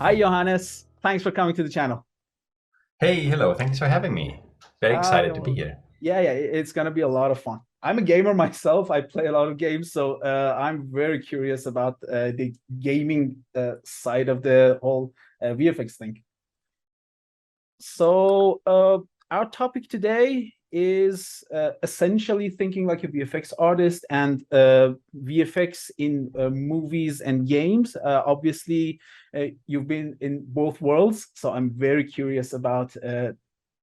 Hi, Johannes. Thanks for coming to the channel. Hey, hello. Thanks for having me. Very excited to be here. Yeah, it's gonna be a lot of fun. I'm a gamer myself. I play a lot of games, so I'm very curious about the gaming side of the whole VFX thing. So our topic today is essentially thinking like a VFX artist and VFX in movies and games. You've been in both worlds, so I'm very curious about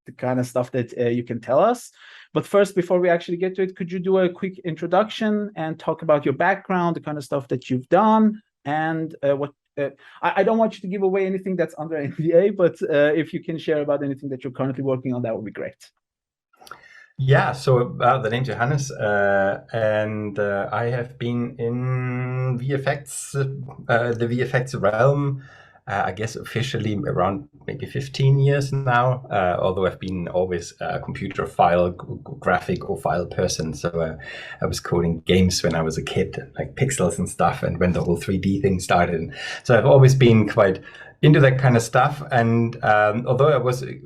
the kind of stuff that you can tell us. But first, before we actually get to it, could you do a quick introduction and talk about your background, the kind of stuff that you've done, and what I don't want you to give away anything that's under NDA, but if you can share about anything that you're currently working on, that would be great. Yeah, so the name's Johannes, and I have been in VFX, the VFX realm, I guess officially around maybe 15 years now, although I've been always a computer file, graphic or file person. So I was coding games when I was a kid, like pixels and stuff, and when the whole 3D thing started. So I've always been quite into that kind of stuff. And although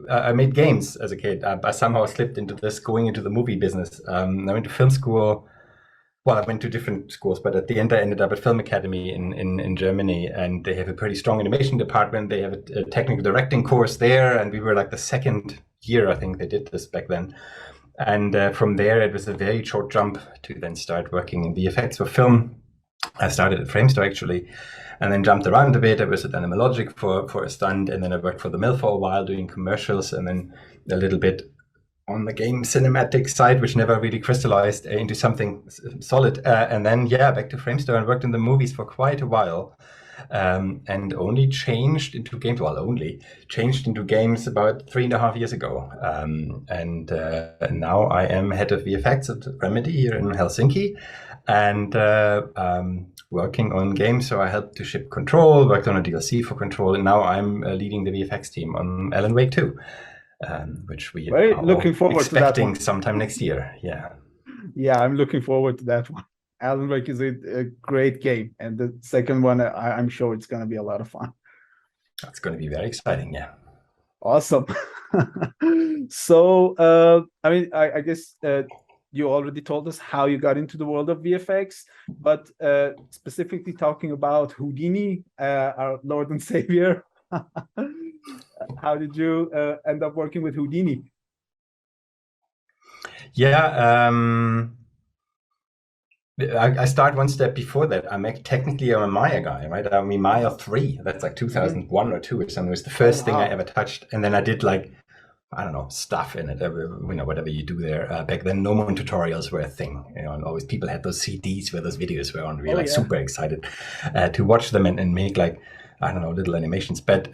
I made games as a kid, I somehow slipped into this, going into the movie business. I went to film school. Well, I went to different schools, but at the end, I ended up at Film Academy in Germany, and they have a pretty strong animation department. They have a technical directing course there, and we were like the second year, I think they did this back then. And from there, it was a very short jump to then start working in VFX for film. I started at Framestore actually, and then jumped around a bit. I was at Animalogic for a stunt, and then I worked for the mill for a while doing commercials, and then a little bit on the game cinematic side, which never really crystallized into something solid. And then back to Framestore and worked in the movies for quite a while, and only changed into games. Well, only changed into games about 3.5 years ago, and now I am head of VFX at Remedy here in Helsinki, and working on games. So I helped to ship Control, worked on a DLC for Control, and now I'm leading the VFX team on Alan Wake 2, which we Very are looking all forward to that expecting one. sometime next year. Yeah, Yeah, I'm looking forward to that one. Alan Wake is a great game, and the second one, I'm sure it's going to be a lot of fun. that's going to be very exciting. Yeah. Awesome. So, I guess you already told us how you got into the world of VFX, but specifically talking about Houdini, our Lord and Savior, how did you end up working with Houdini? Yeah. I start one step before that. Technically I'm a Maya guy, right? I mean Maya 3. That's like Mhm. 2001 or 2 or something. It was the Oh, first thing I wow. ever touched, and then I did like I don't know stuff in it. Whatever you do there. Back then, no more tutorials were a thing. And always people had those CDs where those videos were on. We were Oh, like yeah. super excited to watch them and make like I don't know little animations. But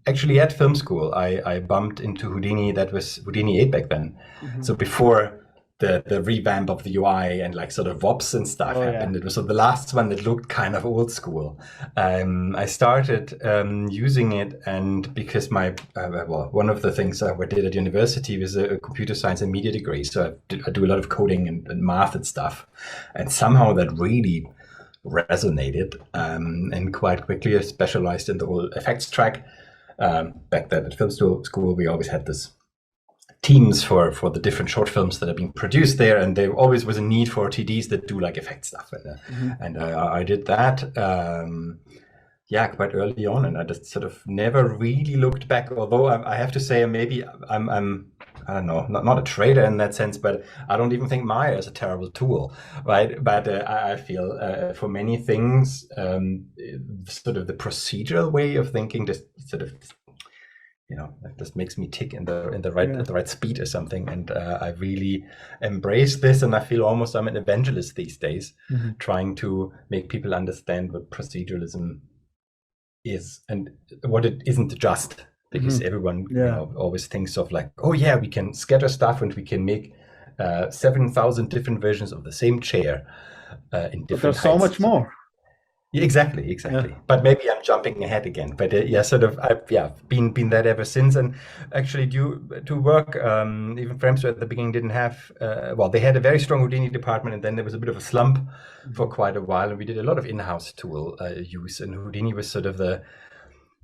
actually, at film school, I bumped into Houdini. That was Houdini 8 back then. Mhm. So before the revamp of the UI and like sort of Vops and stuff Oh, yeah. happened. It was sort of the last one that looked kind of old school. I started using it, and because one of the things I did at university was a computer science and media degree, so I do a lot of coding and math and stuff, and somehow that really resonated, and quite quickly I specialized in the whole effects track. Back then at film school, we always had this teams for the different short films that are being produced there, and there always was a need for TDs that do like effect stuff, Mhm. and I did that. Quite early on, and I just sort of never really looked back. Although I have to say, maybe I'm I don't know, not a traitor in that sense, but I don't even think Maya is a terrible tool, right? But I feel for many things, sort of the procedural way of thinking just sort of that just makes me tick in the right Yeah. at the right speed or something. And I really embrace this, and I feel almost I'm an evangelist these days, Mhm. trying to make people understand what proceduralism is and what it isn't just. Because Mhm. everyone Yeah. always thinks of like, oh yeah, we can scatter stuff and we can make 7,000 different versions of the same chair in But different there's so heights. much more. Yeah, exactly, Yeah. exactly. But maybe I'm jumping ahead again. But sort of, I've been that ever since. And actually, due to work, even Framestore at the beginning didn't have. They had a very strong Houdini department, and then there was a bit of a slump for Mhm. quite a while. And we did a lot of in-house tool use, and Houdini was sort of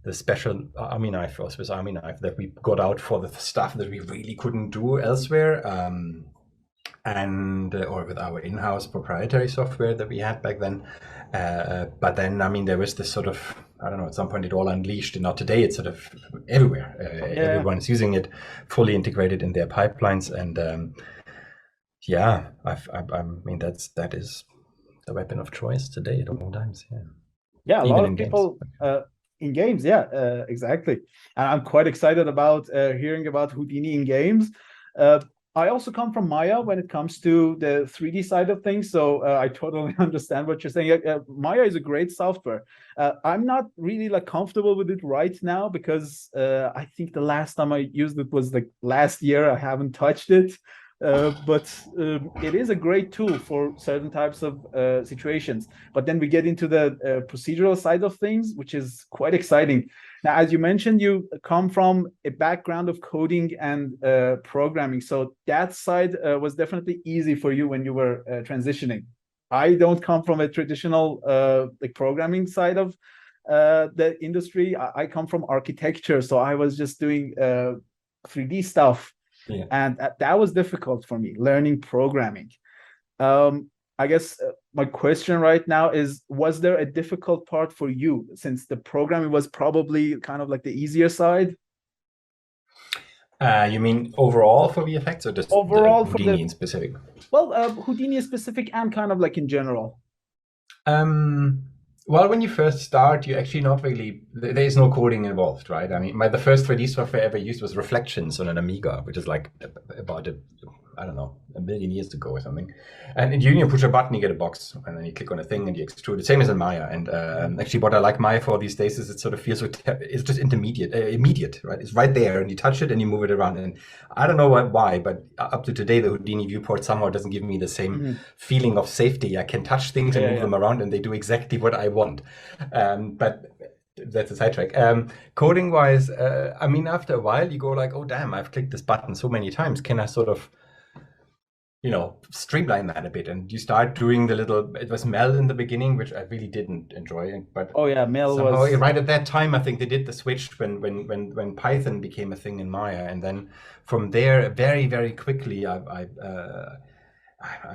the special Army knife or Swiss Army knife that we got out for the stuff that we really couldn't do elsewhere. And or with our in-house proprietary software that we had back then. But then, I mean, there was this sort of, I don't know, at some point it all unleashed, and now today it's sort of everywhere. Everyone's using it, fully integrated in their pipelines, and I mean that is the weapon of choice today at all times. Yeah, a lot of people in games. Yeah, exactly. And I'm quite excited about hearing about Houdini in games. I also come from Maya when it comes to the 3D side of things, so I totally understand what you're saying. Maya is a great software. I'm not really like comfortable with it right now because I think the last time I used it was like last year. I haven't touched it, but it is a great tool for certain types of situations. But then we get into the procedural side of things, which is quite exciting. Now, as you mentioned, you come from a background of coding and programming. So that side was definitely easy for you when you were transitioning. I don't come from a traditional like programming side of the industry. I come from architecture. So I was just doing 3D stuff. Yeah. And that was difficult for me, learning programming. I guess my question right now is, was there a difficult part for you since the programming was probably kind of like the easier side? You mean overall for VFX or just overall Houdini in specific? Well, Houdini is specific and kind of like in general. Well, when you first start, you actually not really, there is no coding involved, right? I mean, the first 3D software I ever used was Reflections on an Amiga, which is like about I don't know, a million years ago or something. And in Union, push a button, you get a box, and then you click on a thing and you extrude it. Same as in Maya. And actually, what I like Maya for these days is it sort of feels so it's just immediate, right? It's right there, and you touch it and you move it around. And I don't know why, but up to today, the Houdini viewport somehow doesn't give me the same feeling of safety. I can touch things and move them around, and they do exactly what I want. But that's a sidetrack. Coding wise, I mean, after a while, you go like, oh damn, I've clicked this button so many times. Can I sort of, streamline that a bit? And you start doing it was Mel in the beginning, which I really didn't enjoy. But Mel somehow, was right at that time, I think they did the switch when Python became a thing in Maya, and then from there, very very quickly, I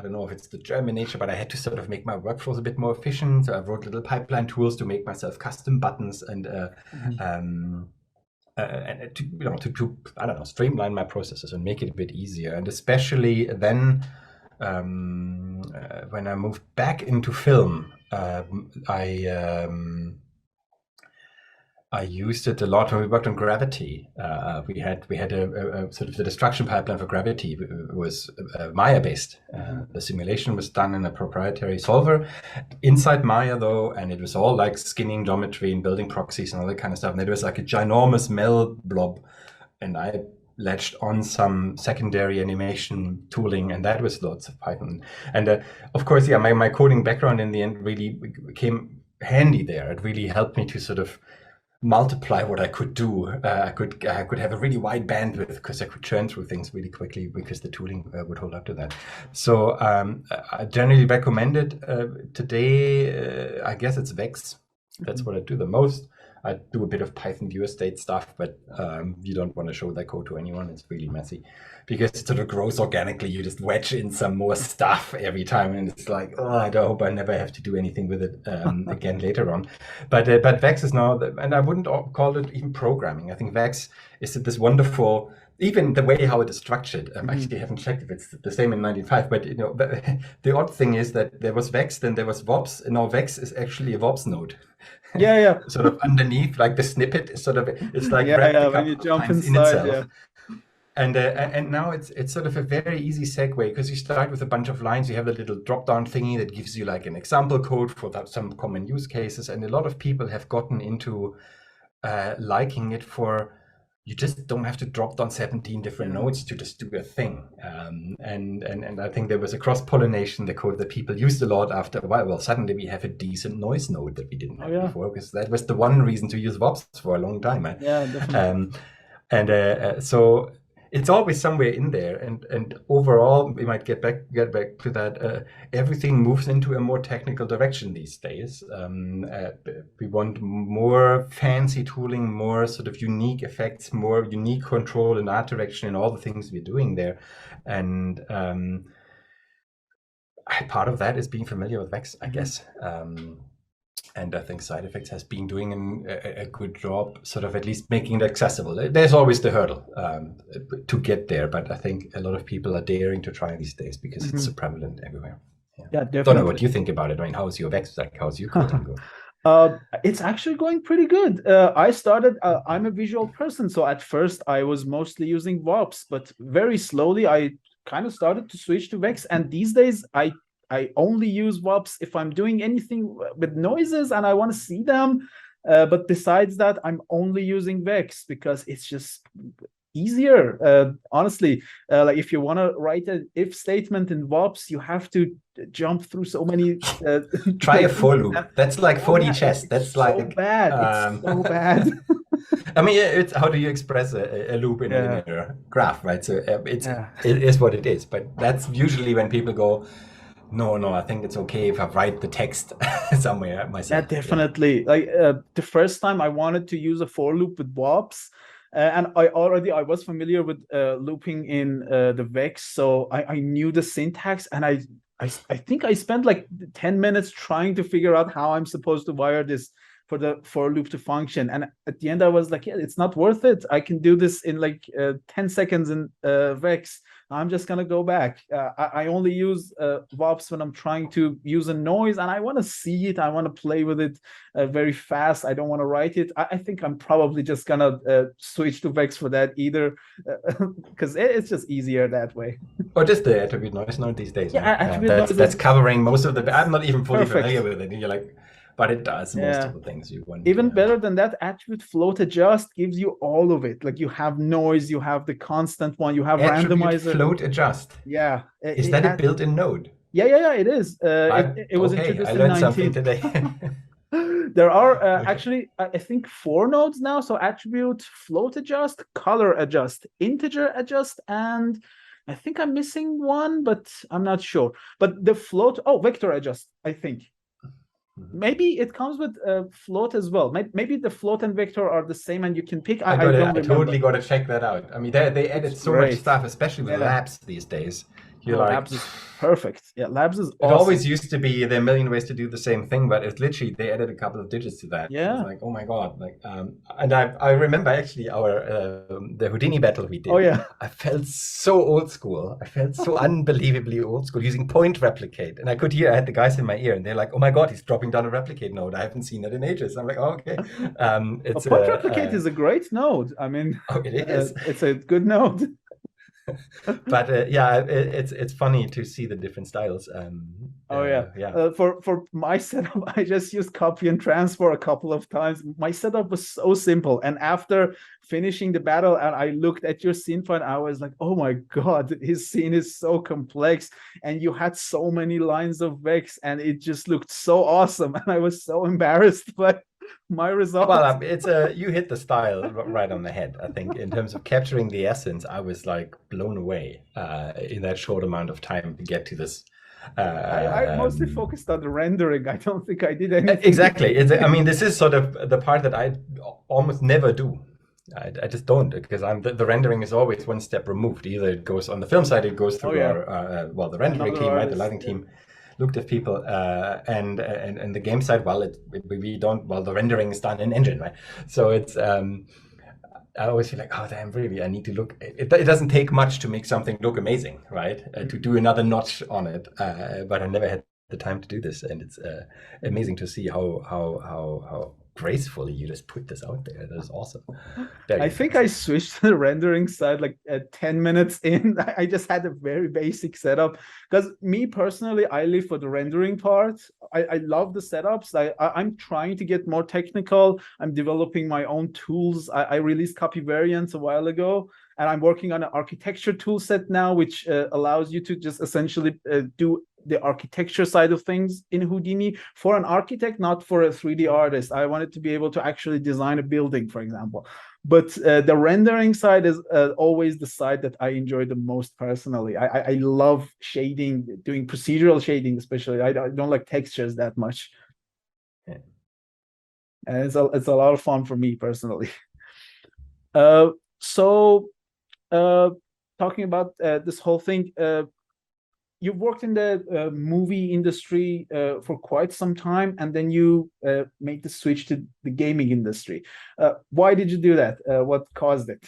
don't know if it's the German nature, but I had to sort of make my workflows a bit more efficient. So I wrote little pipeline tools to make myself custom buttons and to I don't know, streamline my processes and make it a bit easier. And especially then, when I moved back into film, I used it a lot when we worked on Gravity. We had a sort of the destruction pipeline for Gravity was Maya based. The simulation was done in a proprietary solver inside Maya though, and it was all like skinning geometry and building proxies and all that kind of stuff. And it was like a ginormous Mel blob, and I latched on some secondary animation tooling, and that was lots of Python. And of course, my coding background in the end really came handy there. It really helped me to sort of multiply what I could do. I could have a really wide bandwidth because I could churn through things really quickly because the tooling would hold up to that. So I generally recommend it. Today, I guess it's Vex. That's what I do the most. I do a bit of Python viewer state stuff, but you don't want to show that code to anyone. It's really messy because it sort of grows organically. You just wedge in some more stuff every time, and it's like, oh, I hope I never have to do anything with it again later on. But Vex is now, and I wouldn't call it even programming. I think Vex is this wonderful, even the way how it is structured. Actually, I haven't checked if it's the same in 95, but the odd thing is that there was Vex, then there was Vops, and now Vex is actually a Vops node. Yeah. Sort of underneath, like the snippet is sort of, it's like when you jump inside, itself. And now it's sort of a very easy segue because you start with a bunch of lines. You have a little drop-down thingy that gives you like an example code for some common use cases, and a lot of people have gotten into liking it for, you just don't have to drop down 17 different nodes to just do a thing. And I think there was a cross-pollination, the code that people used a lot after a while. Well, suddenly we have a decent noise node that we didn't have before, because that was the one reason to use Vops for a long time. Yeah, definitely. So it's always somewhere in there, and overall we might get back to that. Everything moves into a more technical direction these days. We want more fancy tooling, more sort of unique effects, more unique control in art direction, and all the things we're doing there. And part of that is being familiar with Vex, I guess. And I think Side Effects has been doing a good job, sort of at least making it accessible. There's always the hurdle to get there, but I think a lot of people are daring to try these days because it's so prevalent everywhere. Yeah, definitely. Don't know what you think about it. I mean, how's your Vex? Like, how's your coding going? It's actually going pretty good. I started, I'm a visual person, so at first I was mostly using Vops, but very slowly I kind of started to switch to Vex, and these days I only use Vops if I'm doing anything with noises and I want to see them. But besides that, I'm only using Vex because it's just easier. Honestly, like if you want to write an if statement in Vops, you have to jump through so many. Try a for loop. That's like 4D chess. That's so like bad. It's so bad. I mean, it's how do you express a loop in a graph, right? So it is what it is. But that's usually when people go, no, I think it's okay if I write the text somewhere myself. Yeah, definitely. Like the first time I wanted to use a for loop with Vops, and I was familiar with looping in the Vex, so I knew the syntax, and I think I spent like 10 minutes trying to figure out how I'm supposed to wire this for the for loop to function. And at the end, I was like, yeah, it's not worth it. I can do this in like 10 seconds in Vex. I'm just going to go back. I only use Vops when I'm trying to use a noise and I want to see it. I want to play with it very fast. I don't want to write it. I think I'm probably just going to switch to Vex for that either, because it's just easier that way. Or just the attribute noise node these days. Yeah, attribute that's covering most of the... I'm not even fully perfect. familiar with it. And you're like... But it does most of the things you want. Even better than that, attribute float adjust gives you all of it. Like you have noise, you have the constant one, you have attribute randomizer. Float adjust. Yeah. Is that a built-in node? Yeah, it is. It was introduced in 19. I learned something today. There are actually, I think, 4 nodes now. So attribute, float adjust, color adjust, integer adjust, and I think I'm missing one, but I'm not sure. But the float, vector adjust, I think. Maybe it comes with float as well. Maybe the float and vector are the same, and you can pick. I totally got to check that out. I mean, they added so much stuff, especially with labs these days. Labs is perfect. Yeah, labs is awesome. It always used to be there are a million ways to do the same thing, but it's literally they added a couple of digits to that. Yeah, it's like, oh my god! Like, and I remember actually our the Houdini battle we did. Oh yeah, I felt so old school. I felt so unbelievably old school using point replicate, and I could hear I had the guys in my ear, and they're like, oh my god, he's dropping down a replicate node. I haven't seen that in ages. I'm like, oh, okay. It's point replicate is a great node. I mean, it is. It's a good node. But it's funny to see the different styles. For my setup, I just used copy and transfer a couple of times. My setup was so simple, and after finishing the battle, and I looked at your scene file, I was like, oh my god, his scene is so complex, and you had so many lines of Vex, and it just looked so awesome, and I was so embarrassed by my result. Well, you hit the style right on the head. I think in terms of capturing the essence, I was like blown away in that short amount of time to get to this. I mostly focused on the rendering. I don't think I did anything. Exactly. I mean, this is sort of the part that I almost never do. I just don't, because the rendering is always one step removed. Either it goes on the film side, it goes through the rendering team, right, the lighting team. Looked at people and the game side. The rendering is done in engine, right? So it's I always feel like, oh damn, really, I need to look. It doesn't take much to make something look amazing, right? To do another notch on it, but I never had the time to do this, and it's amazing to see how gracefully you just put this out there. That is awesome. I think I switched to the rendering side like 10 minutes in. I just had a very basic setup because me personally, I live for the rendering part. I love the setups. I'm trying to get more technical. I'm developing my own tools. I released copy variants a while ago, and I'm working on an architecture tool set now, which allows you to just essentially do the architecture side of things in Houdini for an architect, not for a 3D artist. I wanted to be able to actually design a building, for example. But the rendering side is always the side that I enjoy the most personally. I love shading, doing procedural shading, especially. I don't like textures that much. Yeah. And it's a lot of fun for me personally. So talking about this whole thing, you've worked in the movie industry for quite some time, and then you made the switch to the gaming industry. Why did you do that? What caused it?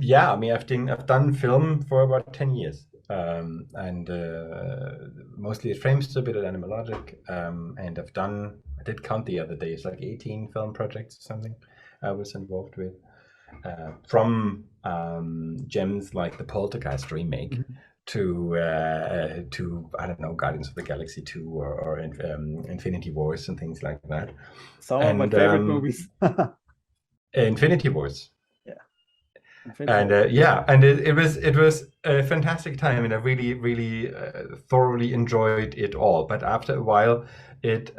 Yeah, I mean, I've done film for about 10 years, and mostly at Frames, a bit at Animalogic, and I did count the other day, it's like 18 film projects or something I was involved with, from gems like the Poltergeist remake to I don't know, Guardians of the Galaxy 2 or Infinity Wars and things like that. Some of my favorite movies. Infinity Wars. And and it was a fantastic time, and I really thoroughly enjoyed it all. But after a while, it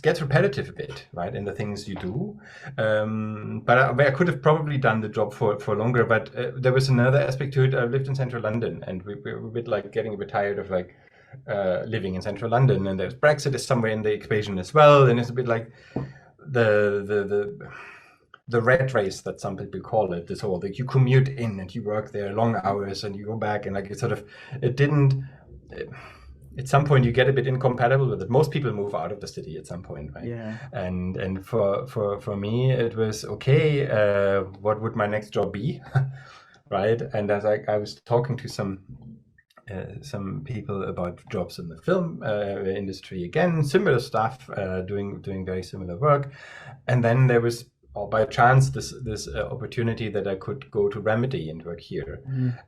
gets repetitive a bit, right, in the things you do. But I could have probably done the job for longer. But there was another aspect to it. I lived in central London, and we were a bit like getting a bit tired of like living in central London, and there's Brexit is somewhere in the equation as well, and it's a bit like the rat race that some people call it, this whole like you commute in and you work there long hours and you go back, and like at some point you get a bit incompatible with it. Most people move out of the city at some point, right? Yeah. And for me it was okay, what would my next job be? Right? And as I was talking to some people about jobs in the film industry, again, similar stuff, doing very similar work, and then there was, by chance, this opportunity that I could go to Remedy and work here.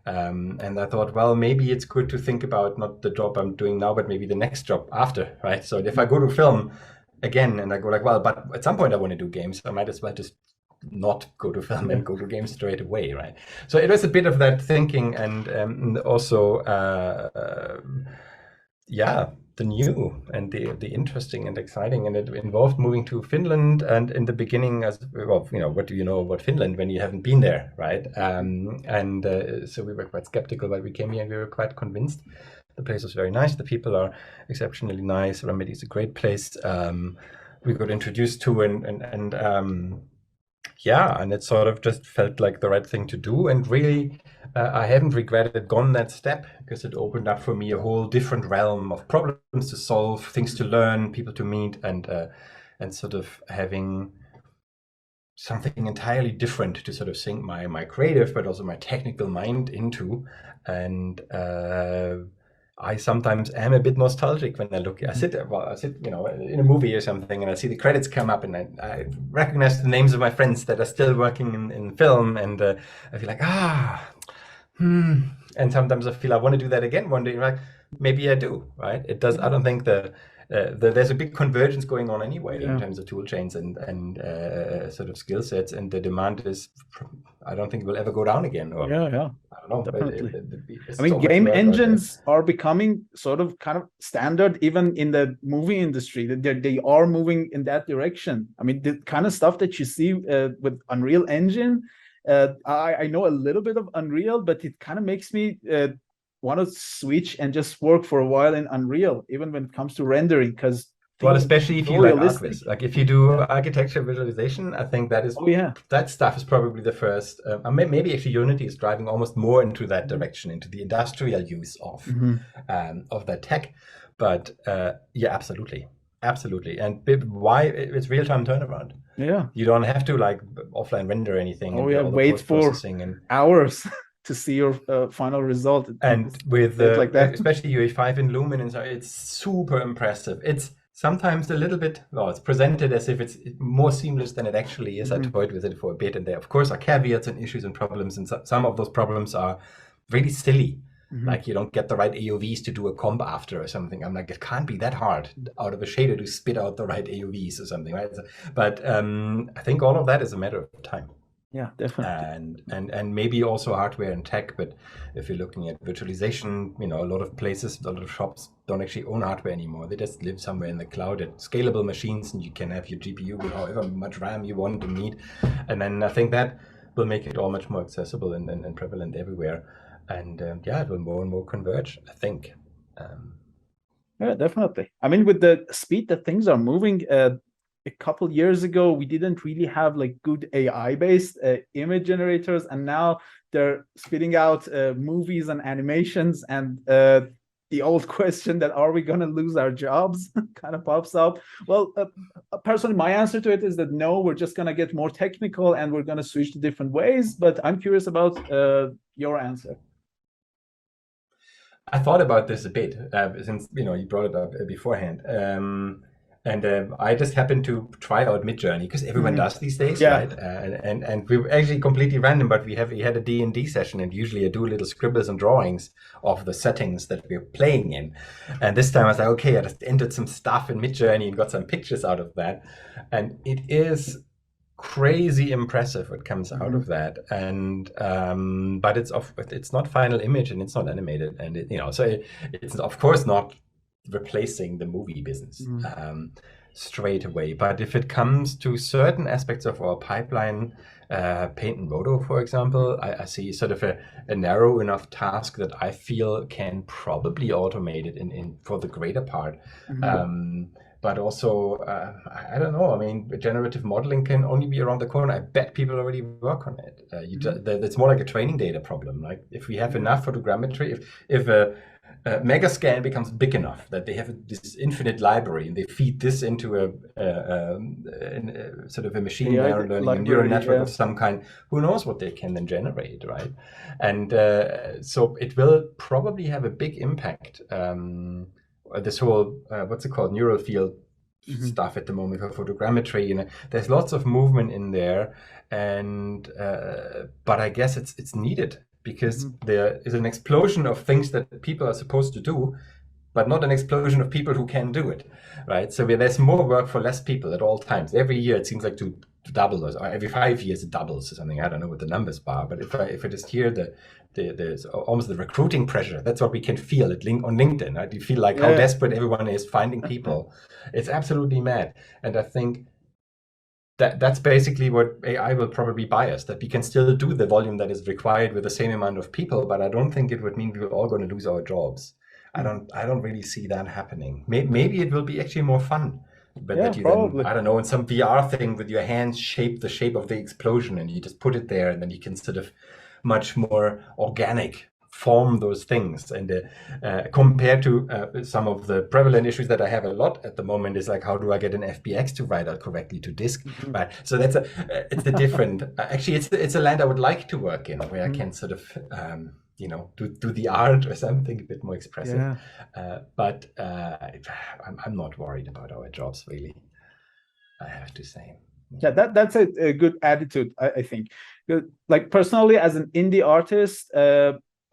And I thought, well, maybe it's good to think about not the job I'm doing now, but maybe the next job after, right? So if I go to film again and I go like, well, but at some point I want to do games, I might as well just not go to film and go to games straight away, right? So it was a bit of that thinking, and also the new and the interesting and exciting, and it involved moving to Finland. And in the beginning, as well, what do you know about Finland when you haven't been there, right? So we were quite skeptical, but we came here and we were quite convinced. The place was very nice. The people are exceptionally nice. Remedy is a great place. We got introduced to, and it sort of just felt like the right thing to do. And really, I haven't regretted gone that step, because it opened up for me a whole different realm of problems to solve, things to learn, people to meet, and sort of having something entirely different to sort of sink my creative, but also my technical mind into. And I sometimes am a bit nostalgic when I sit, in a movie or something, and I see the credits come up, and I recognize the names of my friends that are still working in film, and I feel like, and sometimes I feel I want to do that again one day. Like, maybe I do, right? It does. I don't think there's a big convergence going on anyway in terms of tool chains and sort of skill sets, and the demand is, I don't think it will ever go down again. Or, I don't know. Definitely. I mean, game engines are becoming sort of kind of standard even in the movie industry. They are moving in that direction. I mean, the kind of stuff that you see with Unreal Engine, I know a little bit of Unreal, but it kind of makes me want to switch and just work for a while in Unreal, even when it comes to rendering, because well, especially if you like Archviz. Like if you do architecture visualization, I think that is that stuff is probably the first. Maybe actually Unity is driving almost more into that direction, into the industrial use of that tech. But absolutely. And why it's real-time turnaround. Yeah, you don't have to like offline render anything. Wait for hours to see your final result. And with like that, especially UE5 in Lumen, and so it's super impressive. It's sometimes a little bit, it's presented as if it's more seamless than it actually is. I toyed with it for a bit, and there, of course, are caveats and issues and problems, and some of those problems are really silly. Like you don't get the right AOVs to do a comp after or something. I'm like, it can't be that hard out of a shader to spit out the right AOVs or something, right? But I think all of that is a matter of time. Yeah, definitely. and maybe also hardware and tech. But if you're looking at virtualization, a lot of places, a lot of shops don't actually own hardware anymore. They just live somewhere in the cloud at scalable machines, and you can have your GPU with however much RAM you want and need. And then I think that will make it all much more accessible and prevalent everywhere. And it will more and more converge, I think. Yeah, definitely. I mean, with the speed that things are moving, a couple years ago, we didn't really have like good AI-based image generators, and now they're spitting out movies and animations. And the old question that are we going to lose our jobs kind of pops up. Well, personally, my answer to it is that no, we're just going to get more technical and we're going to switch to different ways. But I'm curious about your answer. I thought about this a bit since you brought it up beforehand, and I just happened to try out Midjourney because everyone does these days, Yeah. right? And we were actually completely random, but we had a D&D session, and usually I do little scribbles and drawings of the settings that we're playing in. And this time I was like, okay, I just entered some stuff in Midjourney and got some pictures out of that, and it is crazy impressive what comes out of that. And but it's not final image, and it's not animated, and it's of course not replacing the movie business straight away. But if it comes to certain aspects of our pipeline, paint and roto, for example, I see sort of a narrow enough task that I feel can probably automate it in for the greater part. But also, I don't know. I mean, generative modeling can only be around the corner. I bet people already work on it. It's more like a training data problem. Like if we have enough photogrammetry, if a Megascan becomes big enough that they have this infinite library, and they feed this into a sort of a machine learning, a neural network of some kind, who knows what they can then generate, right? And so it will probably have a big impact. This whole what's it called, neural field stuff at the moment for photogrammetry, there's lots of movement in there, and but I guess it's needed because there is an explosion of things that people are supposed to do, but not an explosion of people who can do it, right? So there's more work for less people at all times. Every year it seems like to double, or every 5 years it doubles or something. I don't know what the numbers are, but if I just hear there's almost the recruiting pressure. That's what we can feel on LinkedIn, right? You feel like how desperate everyone is finding people. It's absolutely mad. And I think that's basically what AI will probably buy us, that we can still do the volume that is required with the same amount of people, but I don't think it would mean we're all going to lose our jobs. I don't really see that happening. Maybe it will be actually more fun. But that you probably. Then, I don't know, in some VR thing with your hands shape the shape of the explosion, and you just put it there, and then you can sort of much more organic form those things. And compared to some of the prevalent issues that I have a lot at the moment is like, how do I get an FBX to write out correctly to disk? Right. So it's a different. Actually, it's a land I would like to work in, where I can sort of do the art or something a bit more expressive. But I'm not worried about our jobs, really, I have to say. Yeah, that's a good attitude, I think. Like personally, as an indie artist,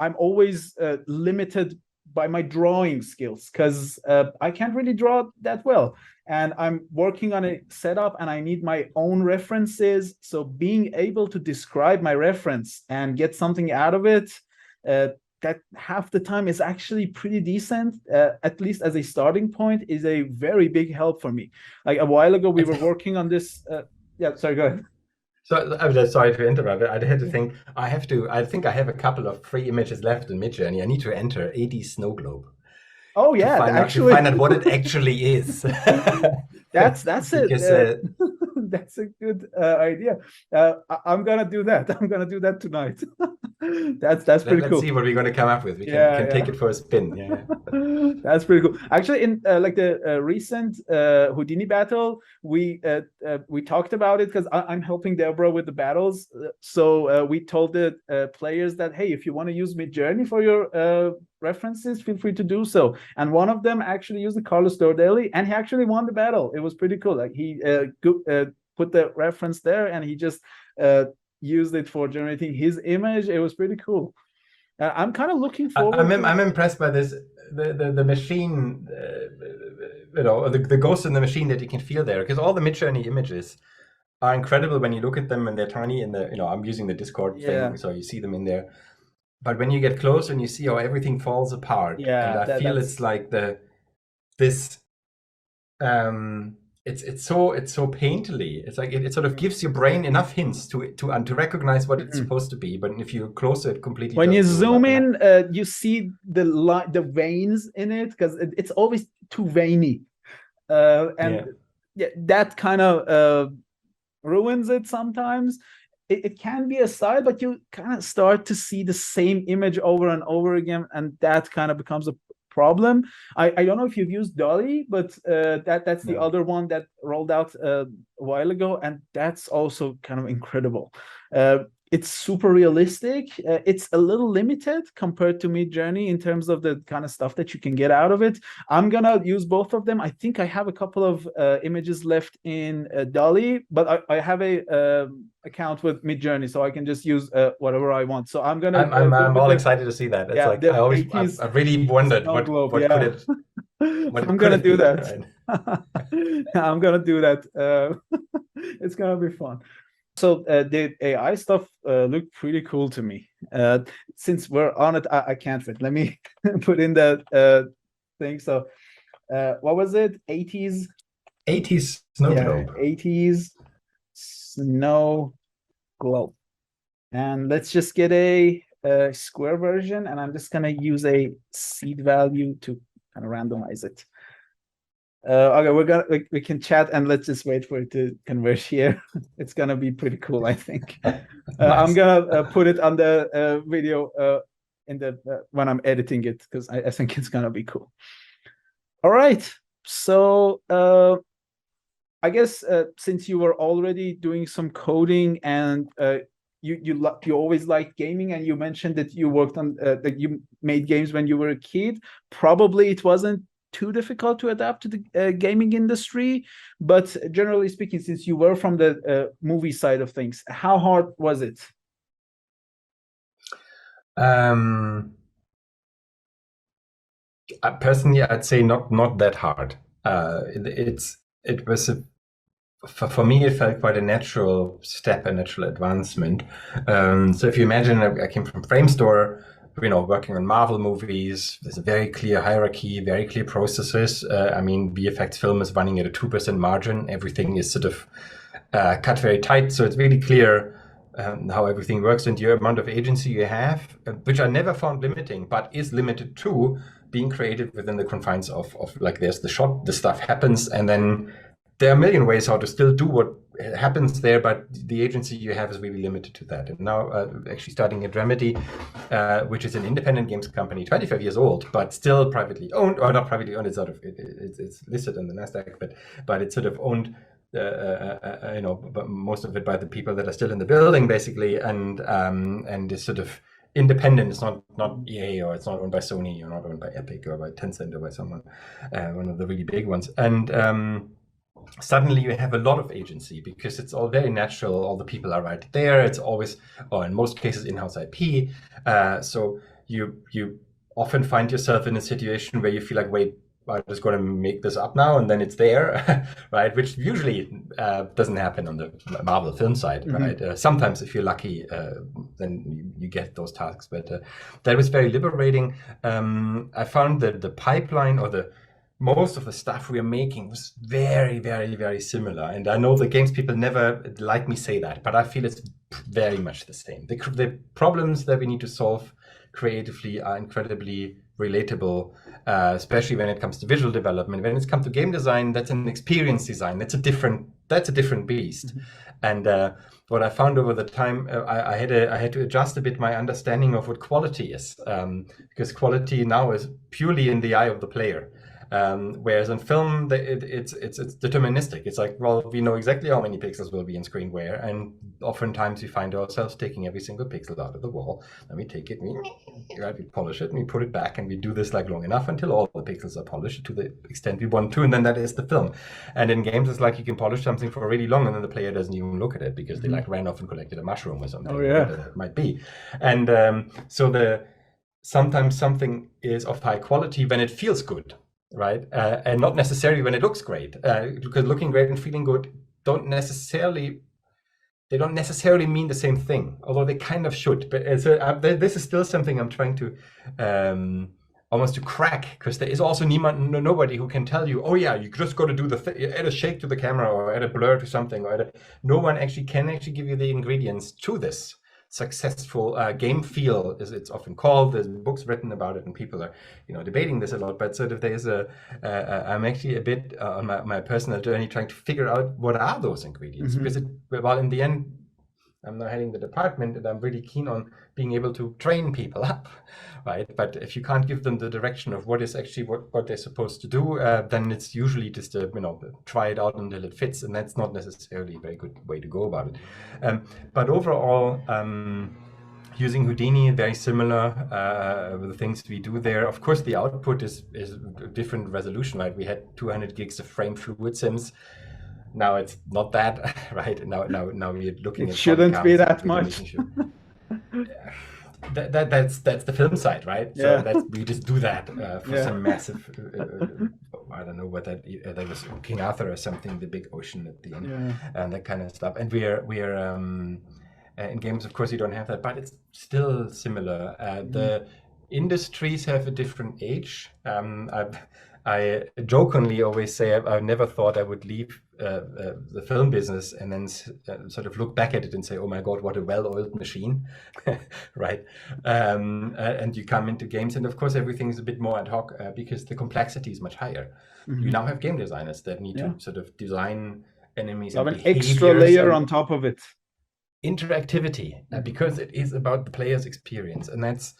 I'm always limited by my drawing skills because I can't really draw that well. And I'm working on a setup and I need my own references. So being able to describe my reference and get something out of it, that half the time is actually pretty decent, at least as a starting point, is a very big help for me. Like a while ago, we were working on this. Yeah, sorry, go ahead. So I'm just sorry to interrupt. I had to think. I think I have a couple of free images left in Midjourney. I need to enter 80 snow globe. Oh yeah, to find out what it actually is. That's it. That's a good idea. I'm gonna do that. I'm gonna do that tonight. That's pretty cool. Let's see what we're gonna come up with. We can take it for a spin. Yeah. That's pretty cool. Actually, in like the recent Houdini battle, we talked about it because I'm helping Deborah with the battles. So we told the players that, hey, if you want to use Midjourney for your references, feel free to do so. And one of them actually used the Carlos Dordelli, and he actually won the battle. It was pretty cool. Like he put the reference there, and he just used it for generating his image. It was pretty cool. I'm kind of looking forward. I'm impressed by this. The machine, the ghost in the machine that you can feel there, because all the Midjourney images are incredible when you look at them and they're tiny in the, I'm using the Discord Yeah. thing, so you see them in there. But when you get closer and you see how everything falls apart, and Yeah, I feel that's it's like this it's so painterly. It's like it sort of gives your brain enough hints to recognize what it's Mhm. supposed to be, but if you're closer, it completely When you doesn't do zoom that. in, you see the veins in it, because it's always too veiny, and yeah, that kind of ruins it sometimes. It can be a style, but you kind of start to see the same image over and over again, and that kind of becomes a problem. I don't know if you've used Dolly, but that's the No. other one that rolled out a while ago, and that's also kind of incredible. It's super realistic. It's a little limited compared to Midjourney in terms of the kind of stuff that you can get out of it. I'm gonna use both of them. I think I have a couple of images left in Dolly, but I have a account with Midjourney, so I can just use whatever I want. So I'm gonna I'm all excited to see that. It's like the I really wondered snow globe. what could it I'm could gonna have do been, that. right? I'm gonna do that. It's gonna be fun. So the AI stuff looked pretty cool to me. Since we're on it, I can't wait. Let me put in that thing. So what was it? 80s? 80s snow globe. 80s snow globe. And let's just get a square version, and I'm just gonna use a seed value to kind of randomize it. Okay, we can chat, and let's just wait for it to convert here. It's gonna be pretty cool, I think. Nice. I'm gonna put it on the video in the when I'm editing it, because I think it's gonna be cool. All right, so I guess since you were already doing some coding, and you always liked gaming, and you mentioned that you worked on that you made games when you were a kid. Probably it wasn't too difficult to adapt to the gaming industry, but generally speaking, since you were from the movie side of things, how hard was it? Personally, I'd say not that hard. It was for me, it felt quite a natural step, a natural advancement. So if you imagine, I came from Framestore, working on Marvel movies. There's a very clear hierarchy, very clear processes. I mean, VFX film is running at a 2% margin. Everything is sort of cut very tight, so it's really clear how everything works, and your amount of agency you have, which I never found limiting, but is limited to being creative within the confines of like, there's the shot, the stuff happens, and then there are a million ways how to still do what happens there, but the agency you have is really limited to that. And now actually starting at Remedy, which is an independent games company, 25 years old, but still privately owned, or not privately owned, it's sort of, it's listed on the NASDAQ, but it's sort of owned, but most of it by the people that are still in the building, basically, and is sort of independent. It's not EA, or it's not owned by Sony, or not owned by Epic, or by Tencent, or by someone, one of the really big ones. And suddenly you have a lot of agency, because it's all very natural. All the people are right there. It's always, or in most cases, in-house IP. So you often find yourself in a situation where you feel like, wait, I'm just going to make this up now, and then it's there, right? Which usually doesn't happen on the Marvel film side, right? Sometimes, if you're lucky, then you get those tasks. But that was very liberating. I found that the pipeline, or most of the stuff we are making, was very, very, very similar. And I know the games people never like me say that, but I feel it's very much the same. The problems that we need to solve creatively are incredibly relatable, especially when it comes to visual development. When it comes to game design, that's an experience design. That's a different beast. And what I found over the time, I had to adjust a bit my understanding of what quality is, because quality now is purely in the eye of the player. Whereas in film, it's deterministic. It's like, well, we know exactly how many pixels will be in screen where, and oftentimes we find ourselves taking every single pixel out of the wall, and we take it, we polish it, and we put it back, and we do this like long enough until all the pixels are polished to the extent we want to, and then that is the film. And in games, it's like you can polish something for really long, and then the player doesn't even look at it, because they like ran off and collected a mushroom or something. Oh, yeah. Whatever that might be. And so sometimes something is of high quality when it feels good, right? And not necessarily when it looks great, because looking great and feeling good don't necessarily they don't necessarily mean the same thing, although they kind of should. But this is still something I'm trying to almost to crack, because there is also nobody who can tell you, oh yeah, you just got to do add a shake to the camera or add a blur to something, or no one actually can give you the ingredients to this successful game feel, as it's often called. There's books written about it, and people are, debating this a lot. But sort of there's I'm actually a bit on my personal journey trying to figure out what are those ingredients, because in the end, I'm now heading the department, and I'm really keen on being able to train people up, right? But if you can't give them the direction of what is actually what they're supposed to do, then it's usually just try it out until it fits, and that's not necessarily a very good way to go about it. But overall, using Houdini, very similar with the things we do there. Of course, the output is a different resolution, right? We had 200 gigs of frame fluid sims. Now it's not that, right? Now we're looking at. It shouldn't be that much. Sure. That's the film side, right? Yeah. So we just do that for some massive. I don't know what that was, King Arthur or something, the big ocean at the end, and that kind of stuff. And we're in games, of course, you don't have that, but it's still similar. The industries have a different age. I jokingly always say I never thought I would leave the film business and then sort of look back at it and say, oh my God, what a well-oiled machine, right? And you come into games, and of course everything is a bit more ad hoc because the complexity is much higher. You now have game designers that need to sort of design enemies. You have an extra layer on top of it. Interactivity, because it is about the player's experience, and that's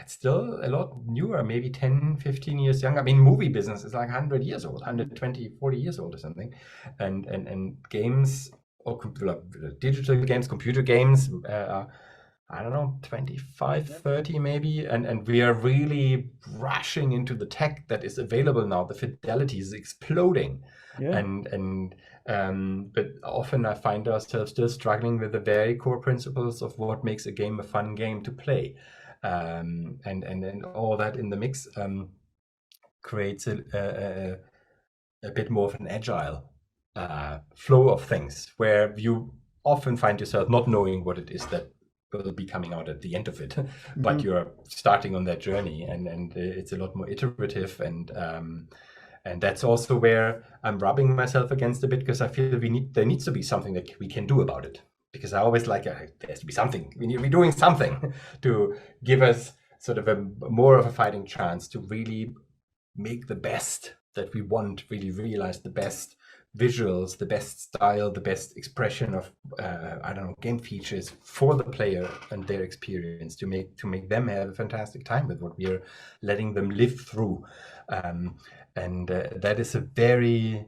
still a lot newer, maybe 10, 15 years younger. I mean, movie business is like 100 years old, 120, 40 years old or something. And games, or digital games, computer games, I don't know, 25, 30 maybe. And we are really rushing into the tech that is available now. The fidelity is exploding. Yeah. But often I find ourselves still struggling with the very core principles of what makes a game a fun game to play. And all that in the mix creates a bit more of an agile flow of things, where you often find yourself not knowing what it is that will be coming out at the end of it, but you're starting on that journey, and it's a lot more iterative, and that's also where I'm rubbing myself against a bit, because I feel there needs to be something that we can do about it. Because I always like, there has to be something. We need to be doing something to give us sort of more of a fighting chance to really make the best that we want, really realize the best visuals, the best style, the best expression of, game features for the player and their experience, to make them have a fantastic time with what we're letting them live through. And that is a very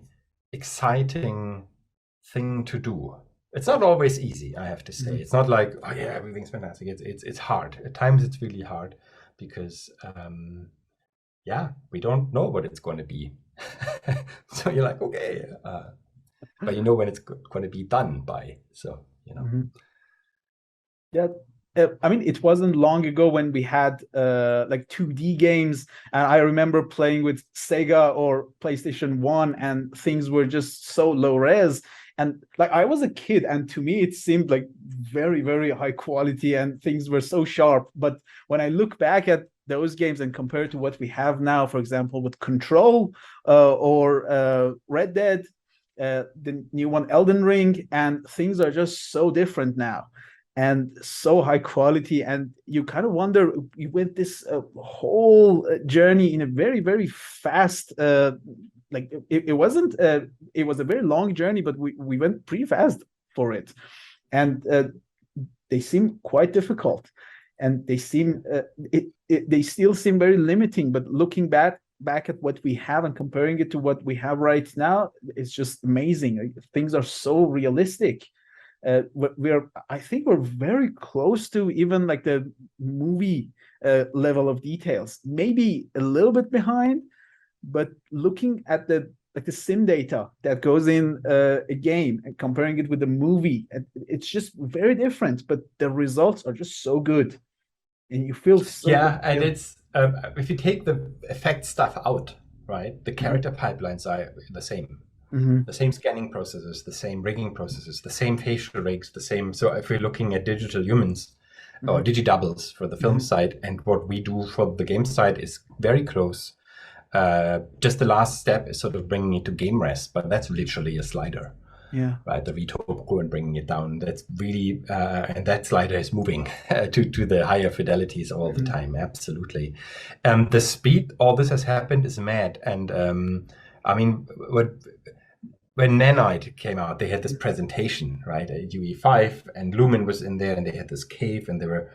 exciting thing to do. It's not always easy, I have to say. It's not like, oh yeah, everything's fantastic. It's hard. At times it's really hard because, we don't know what it's going to be. So you're like, okay, but you know when it's going to be done by. So, Yeah. I mean, it wasn't long ago when we had like 2D games, and I remember playing with Sega or PlayStation 1, and things were just so low res. And like, I was a kid, and to me it seemed like very, very high quality, and things were so sharp. But when I look back at those games and compare it to what we have now, for example, with Control or Red Dead, the new one, Elden Ring, and things are just so different now. And so high quality, and you kind of wonder, you went this whole journey in a very, very fast, it wasn't, it was a very long journey, but we went pretty fast for it. And they seem quite difficult, and they seem, they still seem very limiting, but looking back at what we have and comparing it to what we have right now, it's just amazing. Things are so realistic. I think we're very close to even like the movie level of details, maybe a little bit behind, but looking at the sim data that goes in a game and comparing it with the movie, it's just very different, but the results are just so good, and you feel so good. And it's if you take the effect stuff out, right, the character pipelines are the same. Mhm. The same scanning processes, the same rigging processes, the same facial rigs, the same. So if we're looking at digital humans or Mhm. digidoubles for the film Mhm. side, and what we do for the game side is very close. Just the last step is sort of bringing it to game res, but that's literally a slider, Yeah. right? The VTO Pro and bringing it down. That's really, and that slider is moving to the higher fidelities all the Mhm. time. Absolutely. The speed all this has happened is mad. And I mean, when Nanite came out, they had this presentation, right? UE5, and Lumen was in there, and they had this cave, and they were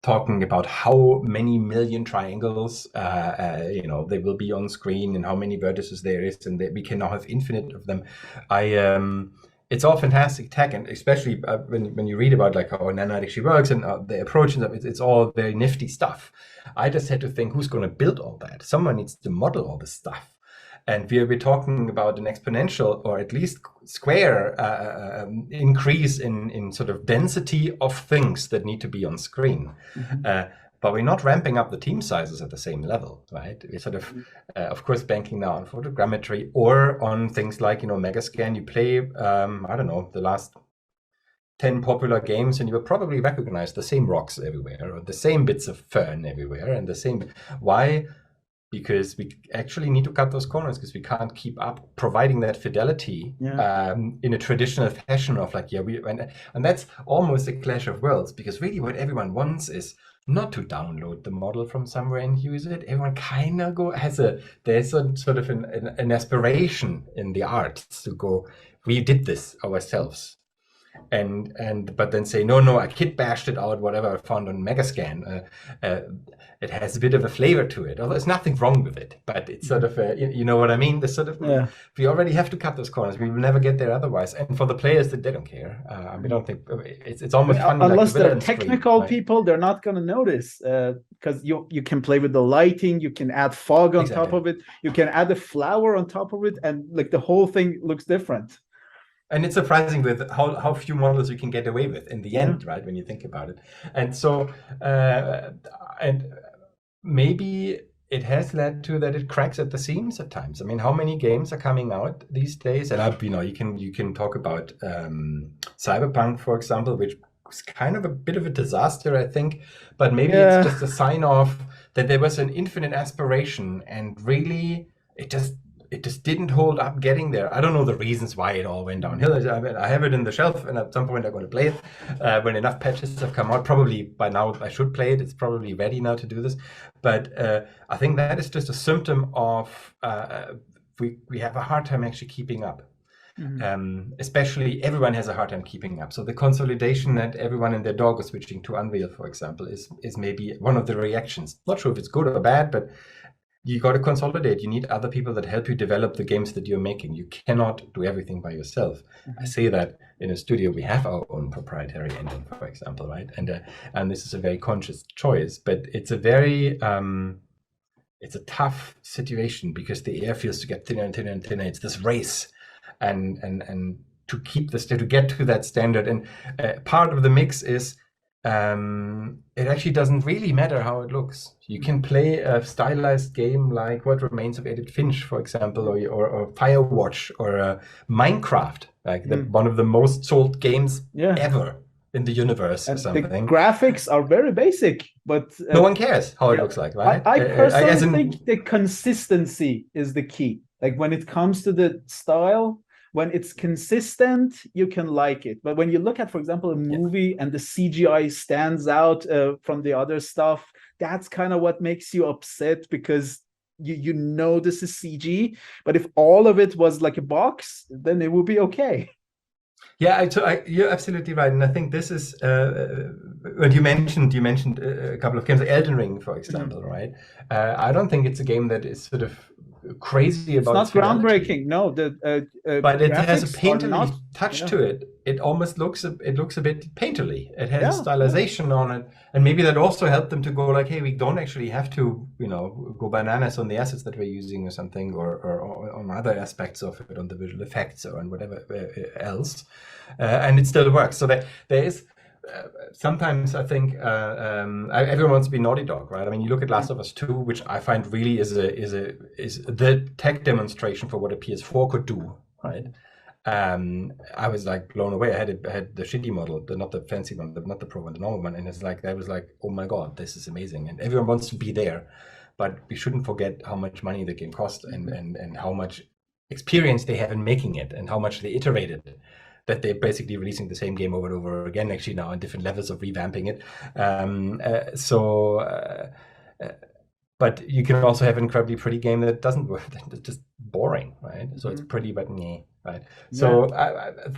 talking about how many million triangles, they will be on screen, and how many vertices there is, and that we can now have infinite of them. It's all fantastic tech, and especially when you read about like how Nanite actually works and the approach and stuff, it's all very nifty stuff. I just had to think, who's going to build all that? Someone needs to model all this stuff. And we're talking about an exponential or at least square increase in sort of density of things that need to be on screen. Mhm. But we're not ramping up the team sizes at the same level, right? We're sort of course, banking now on photogrammetry or on things like, Megascan. You play, I don't know, the last 10 popular games, and you will probably recognize the same rocks everywhere or the same bits of fern everywhere and the same. Why? Because we actually need to cut those corners because we can't keep up providing that fidelity Yeah. in a traditional fashion of like, and that's almost a clash of worlds, because really what everyone wants is not to download the model from somewhere and use it. Everyone kind of there's a sort of an aspiration in the art to go, we did this ourselves. But then say no, I kit bashed it out, whatever I found on Megascan. It has a bit of a flavor to it. Although there's nothing wrong with it, but it's sort of you know what I mean. This sort of Yeah. we already have to cut those corners. We will never get there otherwise. And for the players, that they don't care. We don't think it's almost funny, like Unless the they're villain technical screen, right? people, they're not going to notice because you can play with the lighting, you can add fog on top Exactly. of it, you can add a flower on top of it, and like the whole thing looks different. And it's surprising with how few models you can get away with in the end, right? When you think about it. And so, and maybe it has led to that it cracks at the seams at times. I mean, how many games are coming out these days? And you can talk about Cyberpunk, for example, which was kind of a bit of a disaster, I think. But maybe it's Yeah. just a sign off that there was an infinite aspiration, and really it just didn't hold up getting there. I don't know the reasons why it all went downhill. I have it in the shelf, and at some point I'm going to play it when enough patches have come out. Probably by now I should play it. It's probably ready now to do this. But I think that is just a symptom of we have a hard time actually keeping up. Especially everyone has a hard time keeping up. So the consolidation that everyone and their dog is switching to Unreal, for example, is maybe one of the reactions. Not sure if it's good or bad, but you got to consolidate. You need other people that help you develop the games that you're making. You cannot do everything by yourself. I say that in a studio we have our own proprietary engine, for example, right? And this is a very conscious choice, but it's a very it's a tough situation because the air feels to get thinner and thinner and thinner. It's this race, and to keep this, to get to that standard. And part of the mix is it actually doesn't really matter how it looks. You can play a stylized game like What Remains of Edith Finch, for example, or Firewatch, or Minecraft, like one of the most sold games ever in the universe, or something. The graphics are very basic, but no one cares how it looks like, right? I personally think the consistency is the key. Like when it comes to the style, when it's consistent, you can like it. But when you look at, for example, a movie and the CGI stands out from the other stuff, that's kind of what makes you upset, because you know this is CG. But if all of it was like a box, then it would be okay. Yeah, you're absolutely right, and I think this is when you mentioned a couple of games, like Elden Ring, for example, right? I don't think it's a game that is sort of crazy about it's not groundbreaking. No, but it has a painterly touch to it. It almost looks a bit painterly. It has stylization on it, and maybe that also helped them to go like, hey, we don't actually have to, go bananas on the assets that we're using or something, or on other aspects of it, on the visual effects or on whatever else, and it still works. So there is sometimes I think everyone wants to be Naughty Dog, right? I mean, you look at Last of Us 2, which I find really is the tech demonstration for what a PS4 could do, right? I was like blown away. I had the shitty model, not the fancy one, not the pro one, the normal one, and it's like that was like, oh my god, this is amazing, and everyone wants to be there, but we shouldn't forget how much money the game cost and how much experience they have in making it and how much they iterated. That they're basically releasing the same game over and over again, actually now on different levels of revamping it. But you can also have an incredibly pretty game that doesn't work, that's just boring, right? So it's pretty, but meh, right? So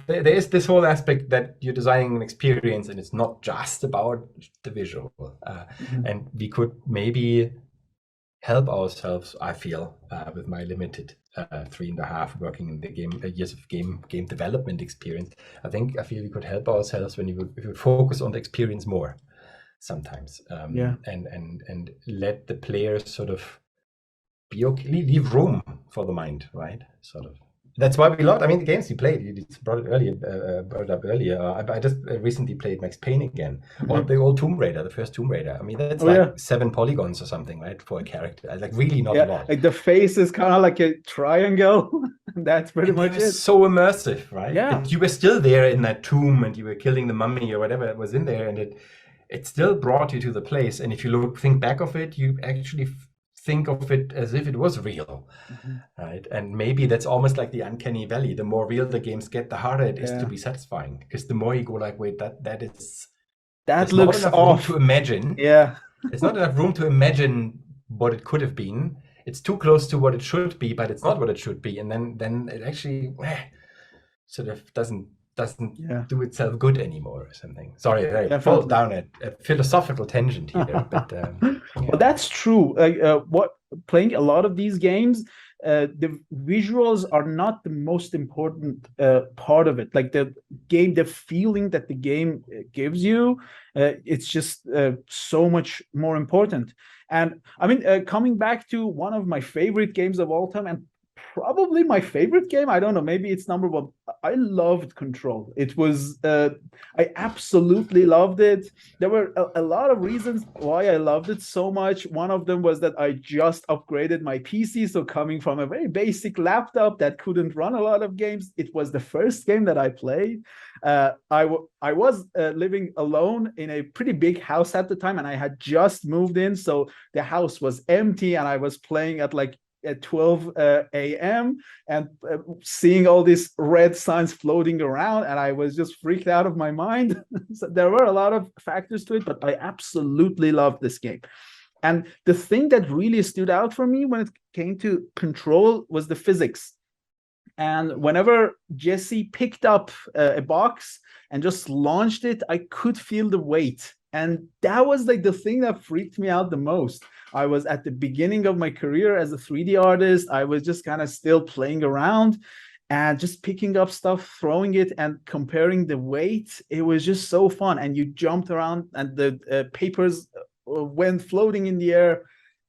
there is this whole aspect that you're designing an experience and it's not just about the visual. And we could maybe help ourselves, I feel, with my limited 3.5 working in the game years of game development experience. I feel we could help ourselves when we would focus on the experience more sometimes, and let the players sort of be okay, leave room for the mind, right? Sort of. That's why we loved. I mean, the games we played. You brought it up earlier. I just recently played Max Payne again, or the old Tomb Raider, the first Tomb Raider. I mean, that's 7 polygons or something, right, for a character. Like really not a lot. Like the face is kind of like a triangle. That's pretty much it. So immersive, right? Yeah. You were still there in that tomb, and you were killing the mummy or whatever that was in there, and it still brought you to the place. And if you think back of it, you actually think of it as if it was real, right? And maybe that's almost like the uncanny valley. The more real the games get, the harder it is to be satisfying, because the more you go like, wait, that looks not enough off room to imagine. Yeah. There's not enough room to imagine what it could have been. It's too close to what it should be, but it's not what it should be. And then it actually sort of doesn't do itself good anymore or something. Sorry, I fall down a philosophical tangent here. But well, that's true. Playing a lot of these games, the visuals are not the most important part of it. Like the feeling that the game gives you, it's just so much more important. And I mean, coming back to one of my favorite games of all time, and probably my favorite game, I don't know, maybe it's number one. I loved Control. It was I absolutely loved it. There were a lot of reasons why I loved it so much. One of them was that I just upgraded my PC, so coming from a very basic laptop that couldn't run a lot of games, it was the first game that I played. I was living alone in a pretty big house at the time, and I had just moved in, so the house was empty, and I was playing at like at 12 a.m. and seeing all these red signs floating around, and I was just freaked out of my mind. So there were a lot of factors to it, but I absolutely loved this game. And the thing that really stood out for me when it came to Control was the physics. And whenever Jesse picked up a box and just launched it, I could feel the weight. And that was like the thing that freaked me out the most. I was at the beginning of my career as a 3D artist. I was just kind of still playing around and just picking up stuff, throwing it and comparing the weight. It was just so fun. And you jumped around and the papers went floating in the air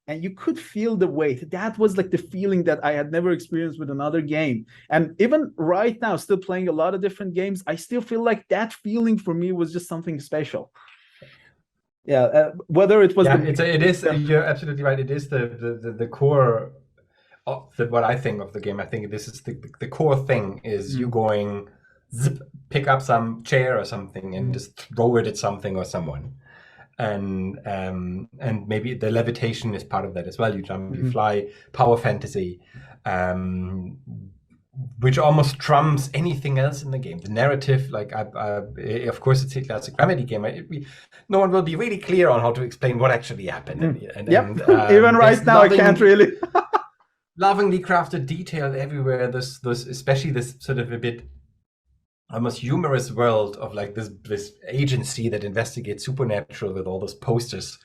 and you could feel the weight. That was like the feeling that I had never experienced with another game. And even right now, still playing a lot of different games, I still feel like that feeling for me was just something special. Whether it was it is you're absolutely right. It is the core of what I think of the game. I think this is the core thing is you going zip, pick up some chair or something and just throw it at something or someone, and maybe the levitation is part of that as well. You jump, you fly, power fantasy, which almost trumps anything else in the game. The narrative, like, of course, it's a classic comedy game. No one will be really clear on how to explain what actually happened. Even right now, I can't really. Lovingly crafted detail everywhere. This, especially this sort of a bit almost humorous world of like this agency that investigates supernatural with all those posters,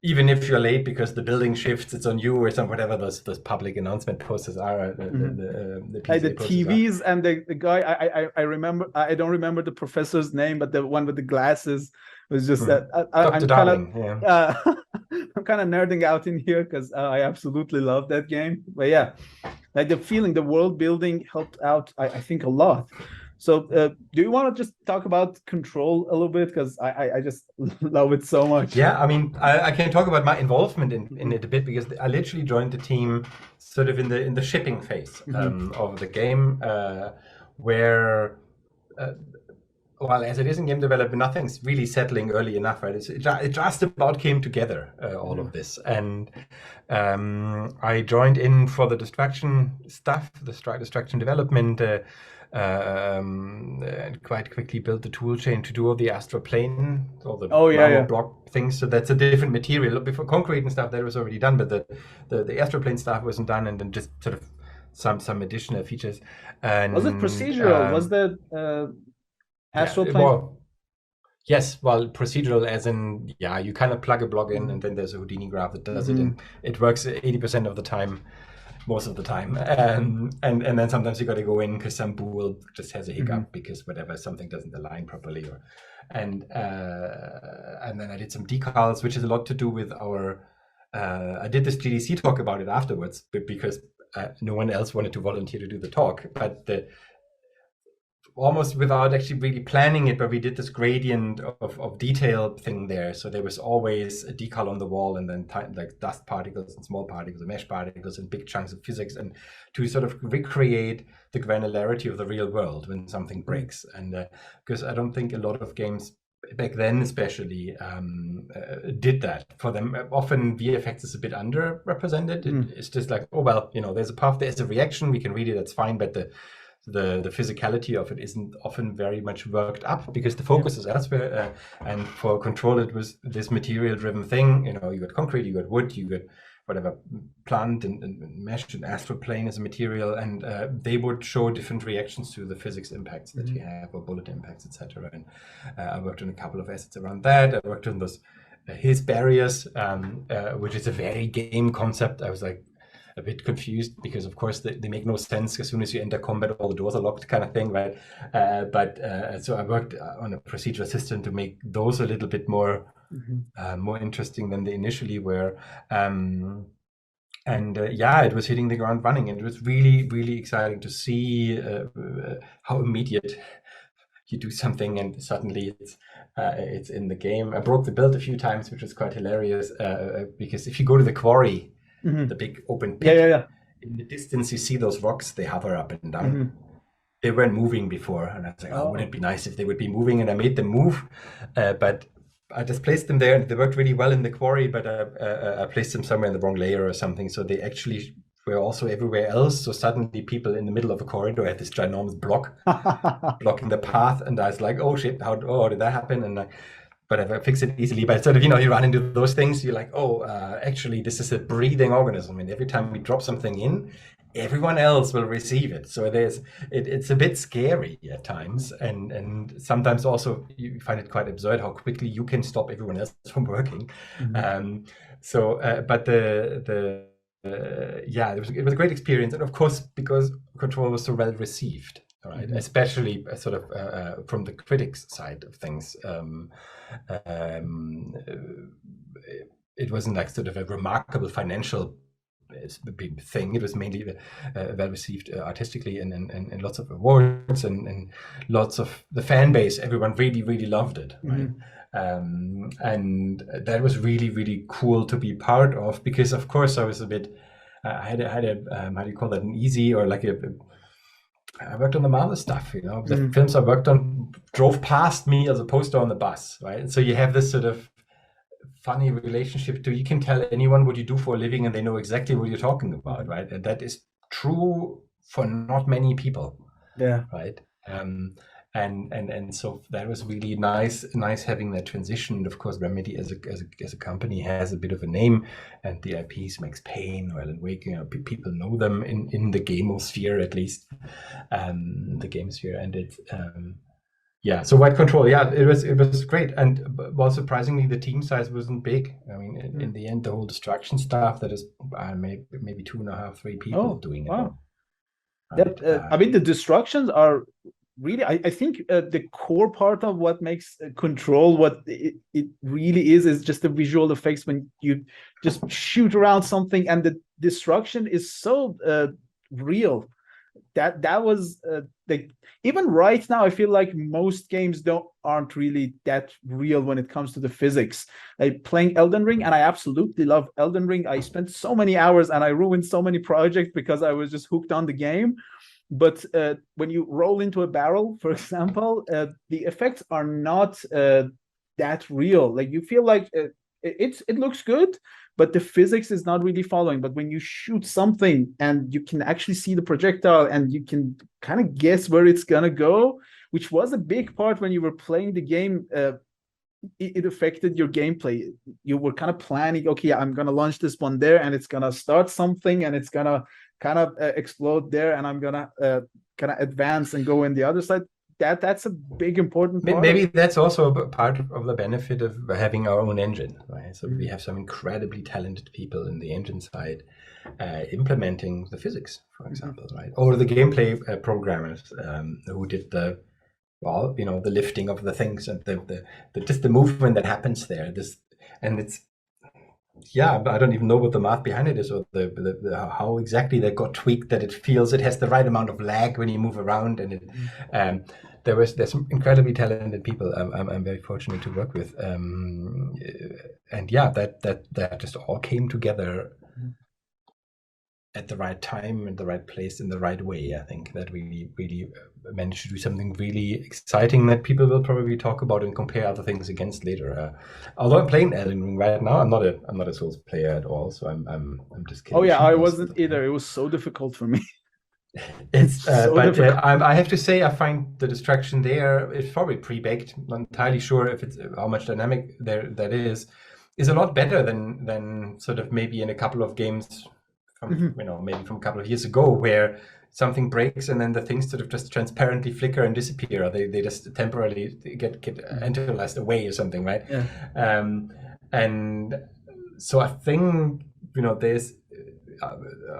even if you're late because the building shifts, it's on you or some whatever those public announcement posters are. The TVs are. And the guy, I remember, I don't remember the professor's name, but the one with the glasses was just that. Dr. Darling, I'm kind of nerding out in here because I absolutely love that game. But yeah, like the feeling, the world building helped out, I think, a lot. So, do you want to just talk about Control a little bit? Because I just love it so much. Yeah, I mean, I can talk about my involvement in it a bit, because I literally joined the team sort of in the shipping phase of the game, where well, as it is in game development, nothing's really settling early enough, right? It just about came together, all of this. And I joined in for the distraction stuff, the distraction development, and quite quickly built the tool chain to do all the astral plane, all the block things. So that's a different material. Before concrete and stuff, that was already done, but the astral plane stuff wasn't done, and then just sort of some additional features. And was it procedural? Was the astral plane? Well, yes, well, procedural as in, yeah, you kind of plug a block in and then there's a Houdini graph that does it, and it works 80% of the time, most of the time. And then sometimes you got to go in because some bool just has a hiccup because whatever, something doesn't align properly. And then I did some decals, which is a lot to do with our, I did this GDC talk about it afterwards, because no one else wanted to volunteer to do the talk, but almost without actually really planning it, but we did this gradient of detail thing there. So there was always a decal on the wall, and then like dust particles and small particles and mesh particles and big chunks of physics, and to sort of recreate the granularity of the real world when something breaks. And because I don't think a lot of games back then especially did that. For them, often VFX is a bit underrepresented. It's just like, oh, well, there's a path, there's a reaction, we can read it, that's fine, but the physicality of it isn't often very much worked up because the focus is elsewhere. And for Control, it was this material-driven thing. You got concrete, you got wood, you got whatever plant and mesh and astral plane as a material, and they would show different reactions to the physics impacts that you have, or bullet impacts, etc. And I worked on a couple of assets around that. I worked on those his barriers, which is a very game concept. I was like a bit confused because, of course, they make no sense. As soon as you enter combat, all the doors are locked, kind of thing, right? So I worked on a procedural system to make those a little bit more more interesting than they initially were. It was hitting the ground running, and it was really, really exciting to see how immediate you do something and suddenly it's in the game. I broke the build a few times, which was quite hilarious, because if you go to the quarry, the big open pit, in the distance you see those rocks, they hover up and down. They weren't moving before, and I was like, wouldn't it be nice if they would be moving? And I made them move, but I just placed them there, and they worked really well in the quarry, but I placed them somewhere in the wrong layer or something, so they actually were also everywhere else. So suddenly people in the middle of a corridor had this ginormous block blocking the path, and I was like, oh shit, how did that happen? And but I fixed it easily. But sort of, you run into those things, you're like, actually this is a breathing organism, and every time we drop something in, everyone else will receive it. So it's a bit scary at times, and sometimes also you find it quite absurd how quickly you can stop everyone else from working. But it was a great experience, and of course, because Control was so well received, right? Especially sort of from the critics side of things. It wasn't like sort of a remarkable financial thing. It was mainly well received artistically, and lots of awards, and lots of the fan base. Everyone really, really loved it, right? And that was really, really cool to be part of, because of course I was a bit I had a how do you call that, an easy, or like I worked on the Marvel stuff, the films I worked on drove past me as a poster on the bus, right? And so you have this sort of funny relationship to, you can tell anyone what you do for a living and they know exactly what you're talking about, right? And that is true for not many people, right? And so that was really nice having that transition. And of course, Remedy as a company has a bit of a name, and the IPs, Max Payne, Alan Wake, people know them in the gamosphere, at least, the game sphere. And it's so White Control, it was great. And well, surprisingly, the team size wasn't big. I mean, in the end, the whole destruction staff, that is maybe 2.5, 3 people doing it. Wow. I mean, the destructions are really, I think the core part of what makes Control what it really is just the visual effects when you just shoot around something, and the destruction is so real. that was like, even right now I feel like most games aren't really that real when it comes to the physics. Like playing Elden Ring, and I absolutely love Elden Ring. I spent so many hours and I ruined so many projects because I was just hooked on the game. But when you roll into a barrel, for example, the effects are not that real. Like you feel like it looks good, but the physics is not really following. But when you shoot something and you can actually see the projectile and you can kind of guess where it's gonna go, which was a big part when you were playing the game. It affected your gameplay. You were kind of planning, okay, I'm gonna launch this one there, and it's gonna start something, and it's gonna kind of explode there, and I'm gonna kind of advance and go in the other side. That's a big important part. Maybe that's also a part of the benefit of having our own engine, right? So we have some incredibly talented people in the engine side implementing the physics, for example, right? Or the gameplay programmers who did the lifting of the things and the just the movement that happens there. And it's I don't even know what the math behind it is, or the how exactly that got tweaked that it feels it has the right amount of lag when you move around, and there's some incredibly talented people I'm very fortunate to work with, and that just all came together at the right time, in the right place, in the right way. I think that we really managed to do something really exciting that people will probably talk about and compare other things against later. Although I'm playing Elden Ring right now, I'm not a Souls player at all, so I'm just kidding. Oh yeah, I wasn't either. It was so difficult for me. It's but I have to say I find the distraction there. It's probably pre-baked. I'm not entirely sure if it's how much dynamic there that is a lot better than sort of maybe in a couple of games from maybe from a couple of years ago, where something breaks and then the things sort of just transparently flicker and disappear, or they just temporarily get enterprised away or something, right? Yeah. And so I think there's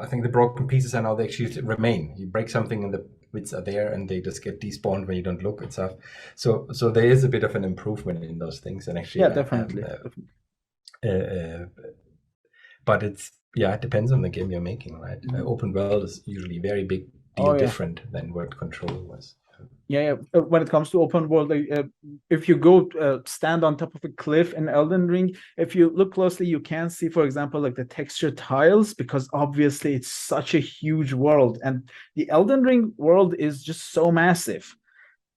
I think the broken pieces are now they actually remain. You break something and the bits are there and they just get despawned when you don't look and stuff. So there is a bit of an improvement in those things, and actually definitely. But it depends on the game you're making, right? Open world is usually very big deal different than what Control was. Yeah. When it comes to open world, if you go stand on top of a cliff in Elden Ring, if you look closely, you can see, for example, like the texture tiles, because obviously it's such a huge world, and the Elden Ring world is just so massive.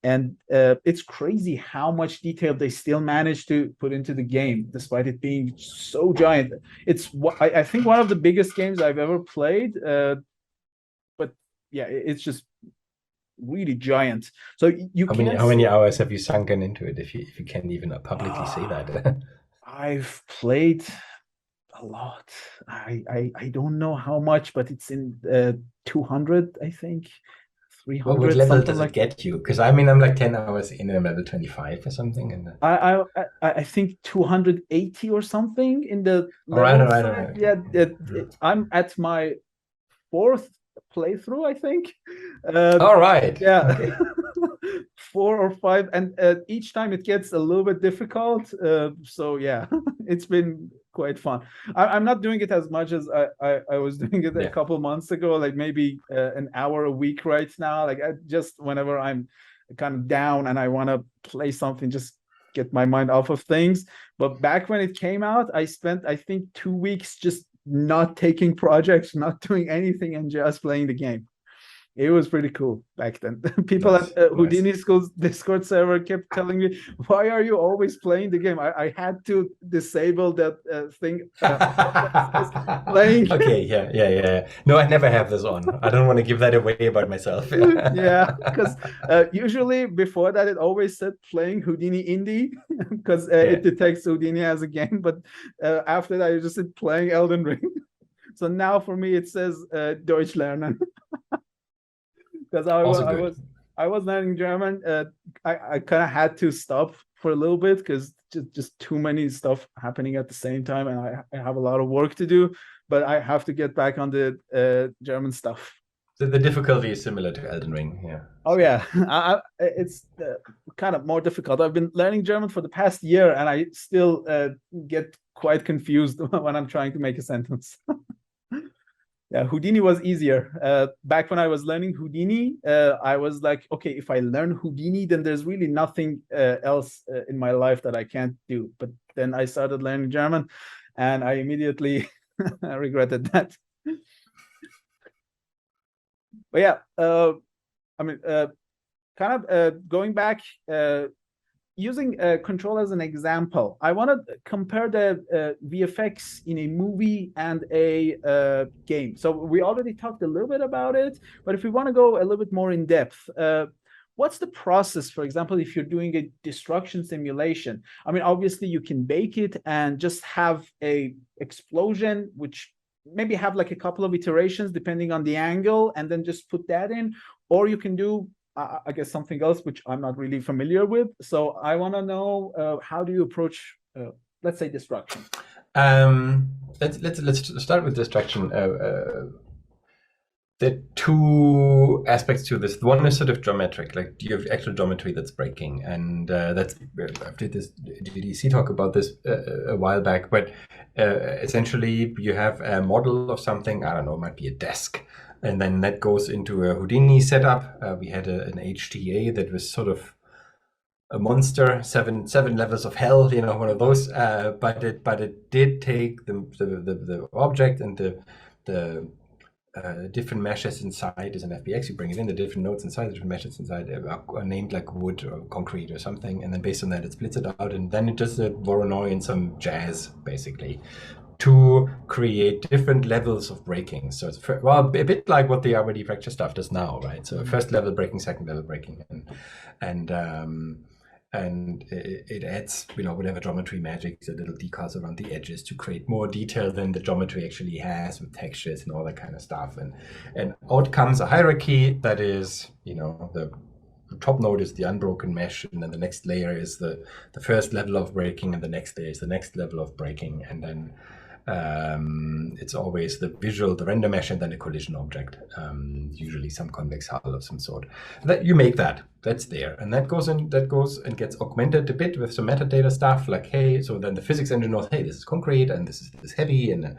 And it's crazy how much detail they still manage to put into the game, despite it being so giant. It's I think one of the biggest games I've ever played. But yeah, it's just really giant. So how many hours have you sunken into it, if you can even publicly say that? I've played a lot. I don't know how much, but it's in 200, I think. 300. What level does it get you? Because I'm like 10 hours in, I'm level 25 or something. And I think 280 or something in the level. All right. Yeah, I'm at my 4th playthrough, I think. All right. Yeah. Okay. 4 or 5, and each time it gets a little bit difficult. So yeah, it's been quite fun. I'm not doing it as much as I was doing it a couple months ago, like maybe an hour a week right now. Like just whenever I'm kind of down and I want to play something, just get my mind off of things. But back when it came out, I spent, I think, 2 weeks just not taking projects, not doing anything, and just playing the game. It was pretty cool back then. People at Houdini School's Discord server kept telling me, "Why are you always playing the game?" I had to disable that thing. Playing. Okay, yeah. No, I never have this on. I don't want to give that away about myself. Yeah, because usually before that it always said playing Houdini Indie, because it detects Houdini as a game. But after that, it just said playing Elden Ring. So now for me it says Deutsch lernen. Because I was learning German. I kind of had to stop for a little bit because just too many stuff happening at the same time, and I have a lot of work to do. But I have to get back on the German stuff. The difficulty is similar to Elden Ring, yeah. Oh yeah, it's kind of more difficult. I've been learning German for the past year, and I still get quite confused when I'm trying to make a sentence. Yeah, Houdini was easier. Back when I was learning Houdini, I was like, okay, if I learn Houdini, then there's really nothing else in my life that I can't do. But then I started learning German, and I immediately regretted that. But yeah, I mean, kind of going back, using control as an example, I want to compare the VFX in a movie and a game. So we already talked a little bit about it, but if we want to go a little bit more in depth, what's the process, for example, if you're doing a destruction simulation? I mean, obviously you can bake it and just have a explosion, which maybe have like a couple of iterations depending on the angle, and then just put that in, or you can do I guess something else which I'm not really familiar with. So I want to know how do you approach, let's say, destruction? Let's start with destruction. There are two aspects to this. One is sort of geometric, like you have actual geometry that's breaking, and that's I did this GDC talk about this a while back. But essentially, you have a model of something. I don't know, it might be a desk, and then that goes into a Houdini setup. We had an HTA that was sort of a monster, seven levels of hell, you know, one of those. But it did take the object and the different meshes inside as an FBX. You bring it in, the different nodes inside, the different meshes inside are named like wood or concrete or something, and then based on that, it splits it out, and then it does a Voronoi and some jazz basically to create different levels of breaking. So it's a bit like what the already fracture stuff does now, right? So first level breaking, second level breaking, and it adds, you know, whatever geometry magic, the little decals around the edges to create more detail than the geometry actually has with textures and all that kind of stuff. And out comes a hierarchy that is, you know, the top node is the unbroken mesh, and then the next layer is the first level of breaking, and the next layer is the next level of breaking, and then it's always the visual, the render mesh, and then a collision object, usually some convex hull of some sort. That you make that's there, and that goes and gets augmented a bit with some metadata stuff, like, hey, so then the physics engine knows, hey, this is concrete and this is heavy, and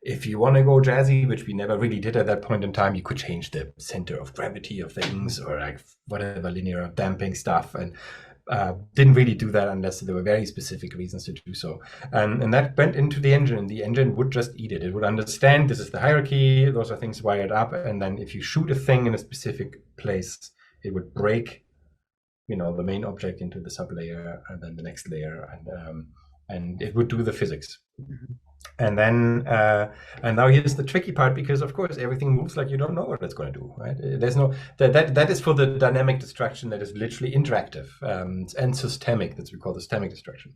if you want to go jazzy, which we never really did at that point in time, you could change the center of gravity of things, or like whatever linear damping stuff, and didn't really do that unless there were very specific reasons to do so. And that went into the engine, and the engine would just eat it. It would understand this is the hierarchy, those are things wired up, and then if you shoot a thing in a specific place, it would break, you know, the main object into the sublayer and then the next layer, and it would do the physics. Mm-hmm. And then, and now here's the tricky part, because of course everything moves like you don't know what it's going to do, right? There's no, that is for the dynamic destruction that is literally interactive and systemic. That's what we call the systemic destruction.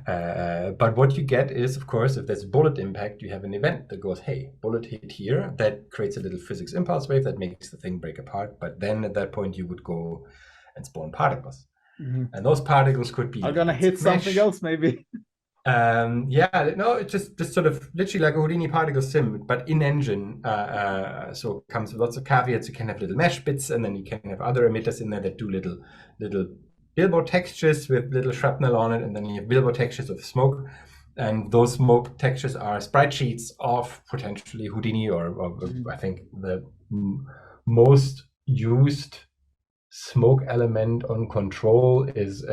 But what you get is, of course, if there's a bullet impact, you have an event that goes, hey, bullet hit here, that creates a little physics impulse wave that makes the thing break apart. But then at that point, you would go and spawn particles. Mm-hmm. And those particles could be... I'm going to hit something else, maybe. Yeah, no, it's just sort of literally like a Houdini particle sim, but in engine. So it comes with lots of caveats. You can have little mesh bits, and then you can have other emitters in there that do little billboard textures with little shrapnel on it, and then you have billboard textures of smoke, and those smoke textures are sprite sheets of potentially Houdini, or I think the most used smoke element on control is